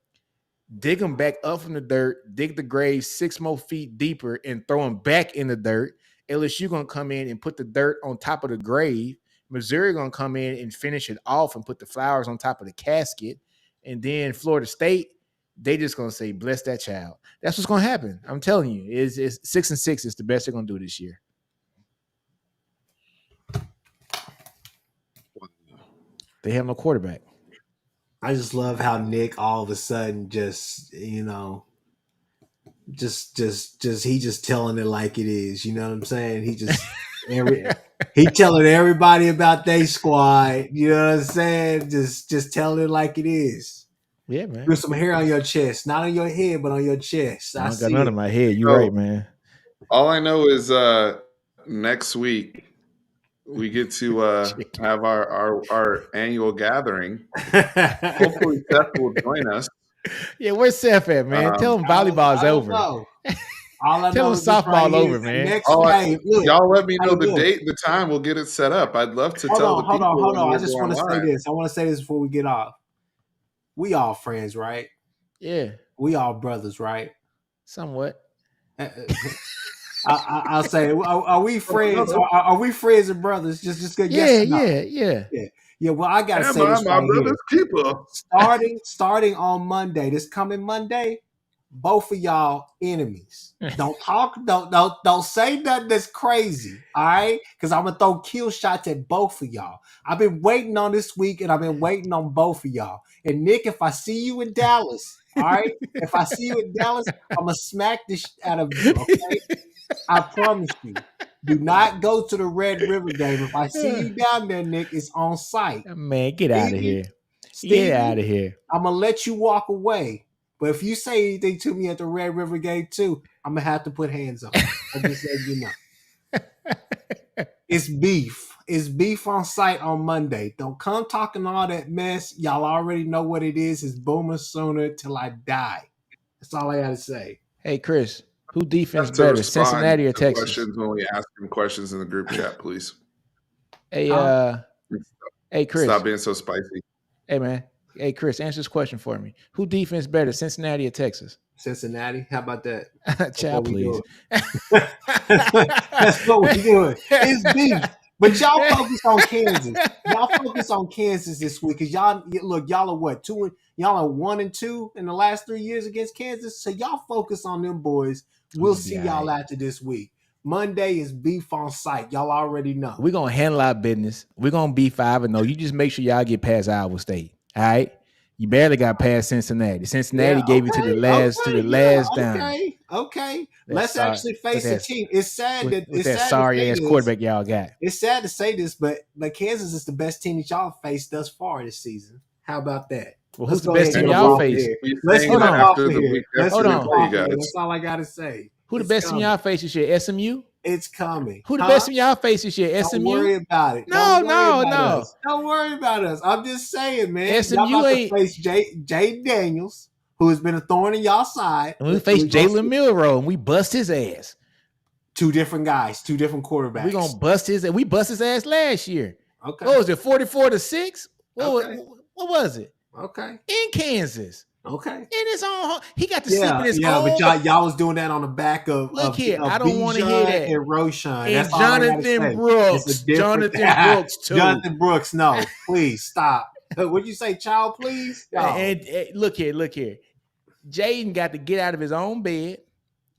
dig them back up from the dirt, dig the grave 6 more feet deeper, and throw them back in the dirt. LSU going to come in and put the dirt on top of the grave. Missouri going to come in and finish it off and put the flowers on top of the casket. And then Florida State, they just going to say, bless that child. That's what's going to happen. I'm telling you, it's 6-6 is the best they're going to do this year. They have no quarterback. I just love how Nick all of a sudden just he just telling it like it is. You know what I'm saying? He just he telling everybody about their squad. You know what I'm saying? Just telling it like it is. Yeah, man. With some hair on your chest, not on your head, but on your chest. I I don't got see none it. in my head. You So- right, man. All I know is next week we get to have our annual gathering. Hopefully, Seth will join us. Yeah, where's Seth at, man? Tell him volleyball's I don't over. know. All I Tell know him is this softball right here over, is man. Next Y'all let me know hey, the look. date and the time. We'll get it set up. I'd love to tell the people. Hold on. when I we're just want to going say live. this. I want to say this before we get off. We all friends, right? Yeah, We all brothers, right? somewhat. I'll say, are we friends? Are we friends and brothers? Just good. Yeah, Yes or no? yeah. Well, I gotta Am say I this my right here. brother's keeper? Starting on Monday, this coming Monday, both of y'all enemies. Don't say nothing that's crazy, all right? Because I'm gonna throw kill shots at both of y'all. I've been waiting on this week, and I've been waiting on both of y'all. And Nick, if I see you in Dallas, all right, if I see you in Dallas, I'm gonna smack this out of you, okay? I promise you. Do not go to the Red River game. If I see you down there, Nick, it's on site. Man, get out of here. Stevie, Get out of here. I'm gonna let you walk away. But if you say anything to me at the Red River game too, I'm gonna have to put hands on you. I'm just letting you know. It's beef. It's beef on site on Monday. Don't come talking all that mess. Y'all already know what it is. It's Boomer Sooner till I die. That's all I gotta say. Hey, Chris, who defense To better, respond Cincinnati or to Texas? questions when we ask him questions in the group chat, please. Hey, hey, Chris. Stop being so spicy. Hey, man. Hey, Chris, answer this question for me. Who defense better, Cincinnati or Texas? Cincinnati. How about that? Child, please. That's what we're doing. It's beef. But y'all focus on Kansas. Y'all focus on Kansas this week because y'all are what? Y'all are 1-2 in the last 3 years against Kansas. So y'all focus on them boys. We'll see y'all after this week. Monday is beef on site. Y'all already know. We're gonna handle our business. We're gonna be 5-0. You just make sure y'all get past Iowa State. All right. You barely got past Cincinnati. Cincinnati gave you to the last down. Okay. Let's actually face the team. It's sad with that that sorry ass quarterback y'all got. It's sad to say this, but Kansas is the best team that y'all faced thus far this season. How about that? Well, who's the best team y'all faced? Let's get off of here. Hold on. That's all I gotta say. Who the best team y'all faced this year? SMU? It's coming. Who the best team y'all faced this year? SMU? Don't worry about it. No. Don't worry about us. I'm just saying, man. SMU y'all about ain't to face Jay Daniels, who has been a thorn in y'all side. And we faced Jalen Milroe and we bust his ass. Two different guys, two different quarterbacks. We're gonna bust his ass. We bust his ass last year. Okay. What was it? 44-6? What was it? Okay. In Kansas. Okay. In his own, he got to sleep in his own. Yeah, but y'all was doing that on the back of. Look here, I don't want to hear that. And Roshan and Jonathan Brooks. Too. Jonathan Brooks, no, please stop. What'd you say, child? Please. No. And look here. Jaden got to get out of his own bed,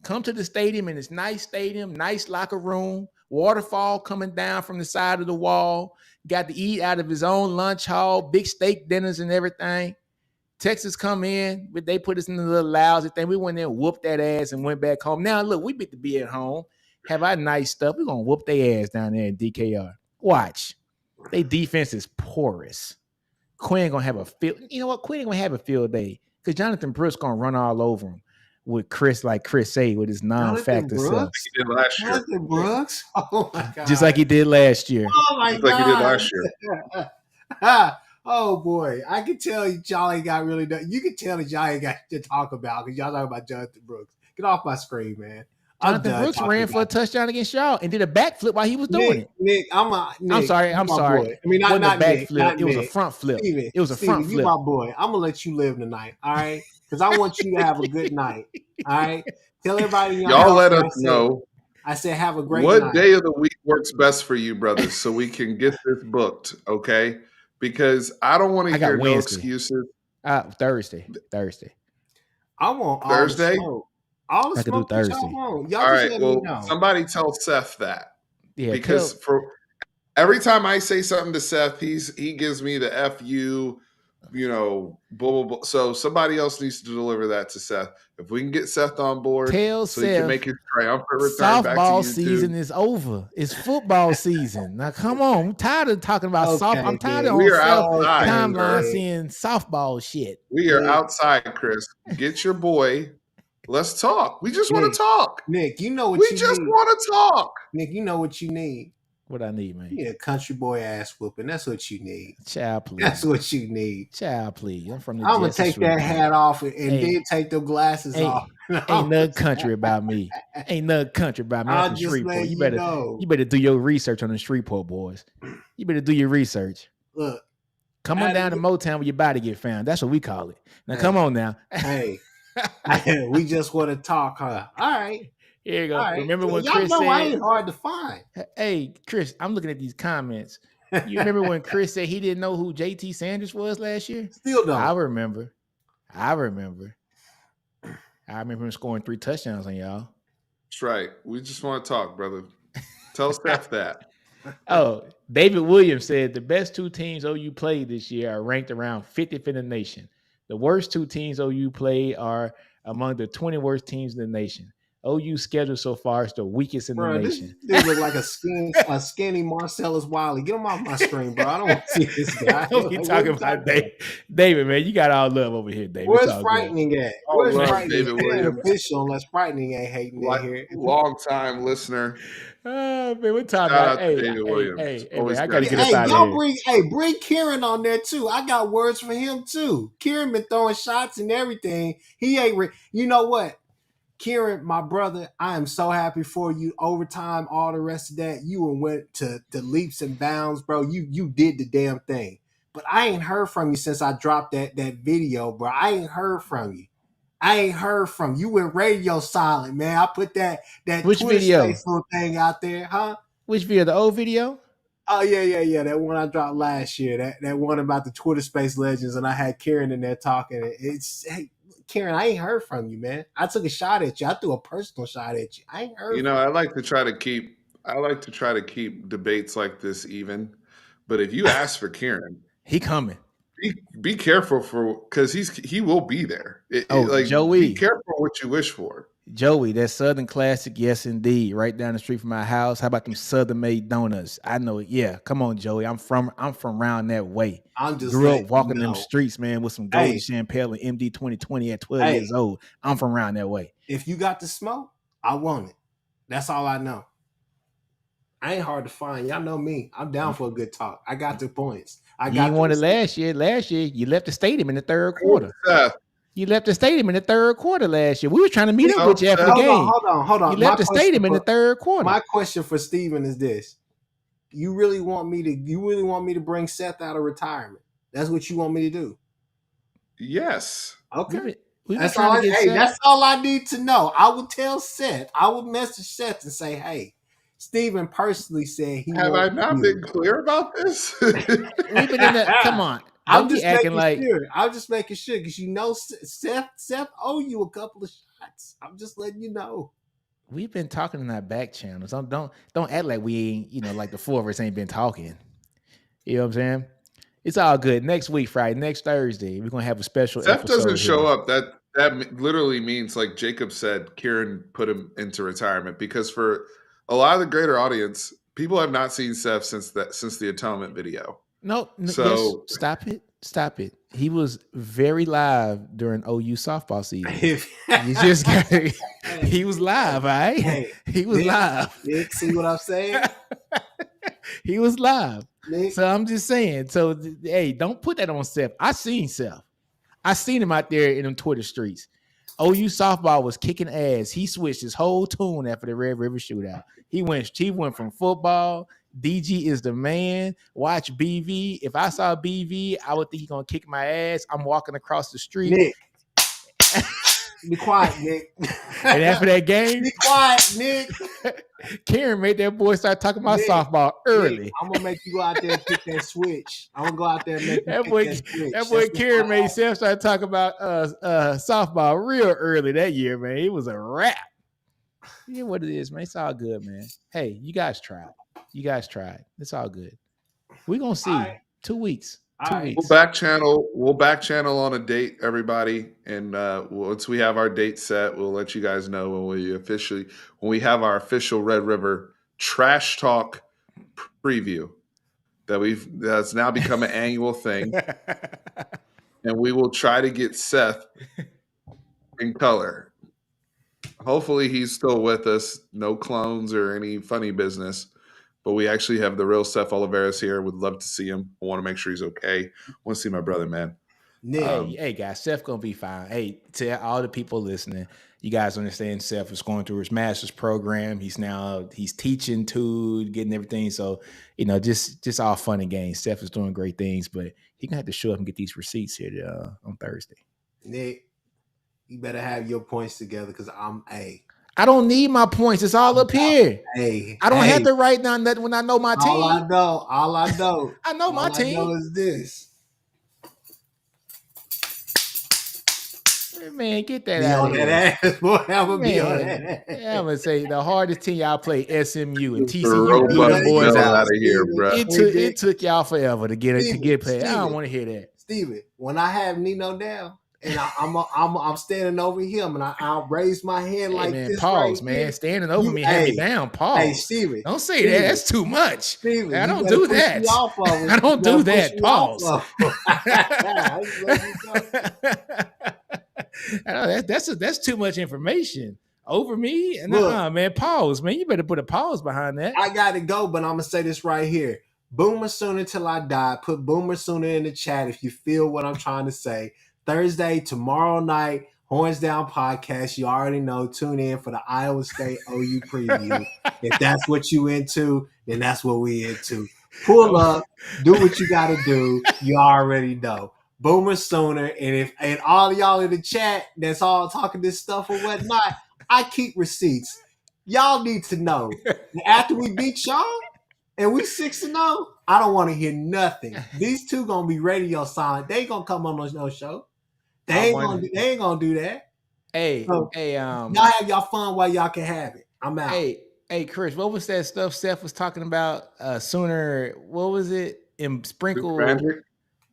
come to the stadium in this nice stadium, nice locker room, waterfall coming down from the side of the wall. Got to eat out of his own lunch hall, big steak dinners and everything. Texas come in, but they put us in the little lousy thing. We went there, whooped that ass, and went back home. Now, look, we get to be at home, have our nice stuff. We're going to whoop their ass down there in DKR. Watch. Their defense is porous. Quinn going to have a field. You know what? Quinn ain't going to have a field day because Jonathan Brooks going to run all over him with Chris, like Chris say, with his non-factor self. He did last year. Jonathan Brooks? Oh, my God. Just like he did last year. Oh, my God. Like he did last year. Oh boy, I can tell y'all ain't got really done. You can tell that y'all ain't got to talk about because y'all talking about Jonathan Brooks. Get off my screen, man. Jonathan Brooks ran for a touchdown against y'all and did a backflip while he was doing it. Nick, I'm sorry. I'm sorry. Boy. I mean, not a backflip. Nick. It was a front flip. Steven, it was a front flip. You my boy. I'm gonna let you live tonight, all right? Because I want you to have a good night, all right? Tell everybody. Y'all let us know. I said have a great night. What day of the week works best for you, brothers, so we can get this booked, okay? Because I don't want to hear no excuses. Thursday. I want Thursday. All the I smoke can do Thursday. Y'all all right. Well, somebody tell Seth that. Yeah, because Every time I say something to Seth, he gives me the FU, blah, blah, blah. So somebody else needs to deliver that to Seth. If we can get Seth on board Tell so he can Seth make his triumphant return back to softball YouTube. season is over. It's football season. Now come on. I'm tired of talking about soft. I'm tired of We on are Seth outside, timeline sir. seeing softball shit. We are outside, Chris. Get your boy. Let's talk. We just want to talk. Nick, you know what We you just need. want to talk. Nick, you know what you need. What I need, man. Yeah, country boy ass whooping. That's what you need. Child, please. That's what you need. Child, please. I'm from the I'm gonna Jesse take Street, that man. hat off and then take the glasses off. Ain't nothing country about me. Ain't nothing country about me. I'm from Shreveport. You better do your research on the Shreveport boys. You better do your research. Look, come on down to Motown where your body get found. That's what we call it. Now come on now. Hey, we just want to talk, huh? All right. Here you go. Right. Remember when y'all Chris know said, I ain't hard to find. Hey, Chris, I'm looking at these comments. You remember when Chris said he didn't know who JT Sanders was last year? Still don't. I remember. I remember him scoring 3 touchdowns on y'all. That's right. We just want to talk, brother. Tell Steph that. Oh, David Williams said the best 2 teams OU played this year are ranked around 50th in the nation. The worst 2 teams OU played are among the 20 worst teams in the nation. OU schedule so far is the weakest in the nation. This look like a skinny Marcellus Wiley. Get him off my screen, bro. I don't want to see this guy. You talking about David, man? You got all love over here, David. Where's frightening at? Where's frightening? David Williams. Official unless frightening ain't hating in here. Long time listener. Man, we're talking Shout about out to David Williams. Hey, man, I gotta get us out of here. Bring Kieran on there too. I got words for him too. Kieran been throwing shots and everything. He ain't. You know what? Kieran, my brother, I am so happy for you. Overtime, all the rest of that, you went to leaps and bounds, bro. You did the damn thing. But I ain't heard from you since I dropped that video, bro. I ain't heard from you. You went radio silent, man. I put that Which Twitter video Space little thing out there, huh? Which video? The old video? Oh yeah. That one I dropped last year. That one about the Twitter Space legends, and I had Kieran in there talking. Hey, Karen, I ain't heard from you, man. I took a shot at you. I threw a personal shot at you. I ain't heard. I like to try to keep debates like this even. But if you ask for Kieran, he coming. Be careful because he will be there. Joey, be careful what you wish for. Joey, that Southern classic, yes indeed, right down the street from my house. How about them Southern made donuts? I know it. Yeah, come on, Joey. I'm from around that way. I'm just grew up walking them streets, man, with some Golden Champagne and MD 2020 at 12 years old. I'm from around that way. If you got the smoke, I want it. That's all I know. I ain't hard to find. Y'all know me. I'm down for a good talk. I got the points. You won it last year. Last year, you left the stadium in the third quarter. You left the stadium in the third quarter last year. We were trying to meet up with you after the game. Hold on. You left the stadium in the third quarter. My question for Steven is this: You really want me to bring Seth out of retirement? That's what you want me to do? Yes. Okay. That's all I need to know. I would tell Seth. I would message Seth and say, "Hey, Steven personally said he." Have I not been clear about this? We've been in that. Come on. I'm just making sure because Seth owe you a couple of shots. I'm just letting you know. We've been talking in our back channels. Don't act like we ain't, like the 4 of us ain't been talking. You know what I'm saying? It's all good. Next week, Friday, next Thursday, we're gonna have a special Seth episode. Doesn't show up. That literally means, like Jacob said, Kieran put him into retirement, because for a lot of the greater audience, people have not seen Seth since the atonement video. No, so yes, stop it. He was very live during OU softball season. You just got he was live, all right? Hey, he was live. Nick, see what I'm saying? He was live. Nick. So I'm just saying. So hey, don't put that on Seth. I seen Seth. I seen him out there in them Twitter streets. OU softball was kicking ass. He switched his whole tune after the Red River shootout. He went from football. DG is the man. Watch BV. If I saw BV, I would think he's gonna kick my ass. I'm walking across the street. Nick. Be quiet, Nick. And after that game, be quiet, Nick. Karen made that boy start talking about softball early. Nick, I'm gonna make you go out there and pick that switch. I'm gonna go out there and make you pick that switch. That boy Karen made Seth start talking about softball real early that year, man. It was a wrap. Yeah, what it is, man. It's all good, man. Hey, you guys try. You guys tried. It's all good. We're gonna see. All right. 2 weeks. All 2 right. weeks. We'll back channel on a date, everybody, and once we have our date set, we'll let you guys know when we have our official Red River Trash Talk preview that's now become an annual thing, and we will try to get Seth in color. Hopefully, he's still with us. No clones or any funny business. But we actually have the real Seth Oliveras here. Would love to see him. I want to make sure he's okay. I want to see my brother, man. Nick, Hey, guys, Seth gonna be fine. Hey, to all the people listening, you guys understand Seth is going through his master's program. He's teaching too, getting everything. So, just all fun and games. Seth is doing great things, but he gonna have to show up and get these receipts here on Thursday. Nick, you better have your points together because I don't need my points. It's all up here. Hey, I don't have to write down that when I know my team. All I know, I know my team. All I know is this. Man, get that out of here. Ass, boy, I'm gonna be on that ass. Yeah, I'm gonna say the hardest team y'all play, SMU and The TCU. robust Boys smell out out of here, bro. It took y'all forever to get paid. I don't want to hear that. Steven, when I have Nino down and I'm standing over him and I'll raise my hand like man, this. pause, right man. here. Standing over me, have me down. Pause. Hey, Steven. Don't say that. That's too much. Steven, I don't do that. I don't do that. Pause. That's too much information over me. Nah, man. Pause, man. You better put a pause behind that. I gotta go, but I'm gonna say this right here. Boomer Sooner till I die. Put Boomer Sooner in the chat if you feel what I'm trying to say. Thursday, tomorrow night, Horns Down Podcast. You already know. Tune in for the Iowa State OU preview. If that's what you into, then that's what we into. Pull up, do what you gotta do. You already know. Boomer Sooner, and all of y'all in the chat that's all talking this stuff or whatnot, I keep receipts. Y'all need to know. After we beat y'all and we 6-0, I don't want to hear nothing. These two gonna be radio silent. They ain't gonna come on no show. They ain't gonna do that. Y'all have y'all fun while y'all can have it. I'm out. Hey, Chris, what was that stuff Seth was talking about? Sooner, what was it? In Sprinkle.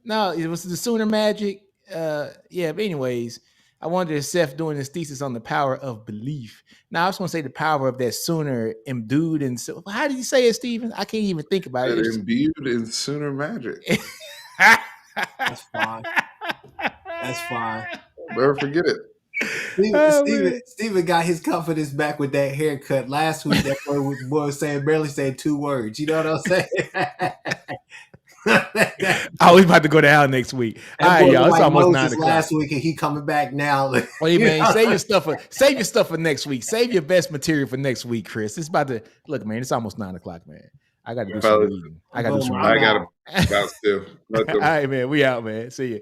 No, it was the Sooner Magic. But anyways, I wondered if Seth doing his thesis on the power of belief. Now, I was going to say the power of that Sooner imbued in. How did you say it, Steven? I can't even think about it. Imbued in Sooner Magic. That's fine. That's fine. Never forget it. Steven got his confidence back with that haircut last week. That boy was barely saying 2 words. You know what I'm saying? We about to go down next week. All right, y'all. It's almost 9 o'clock. Last week, and he coming back now. Well, man, save your stuff for next week. Save your best material for next week, Chris. It's about to look, man. It's almost 9 o'clock, man. I got to do some reading. I got to do some reading. I got to bounce too. All right, man. We out, man. See you.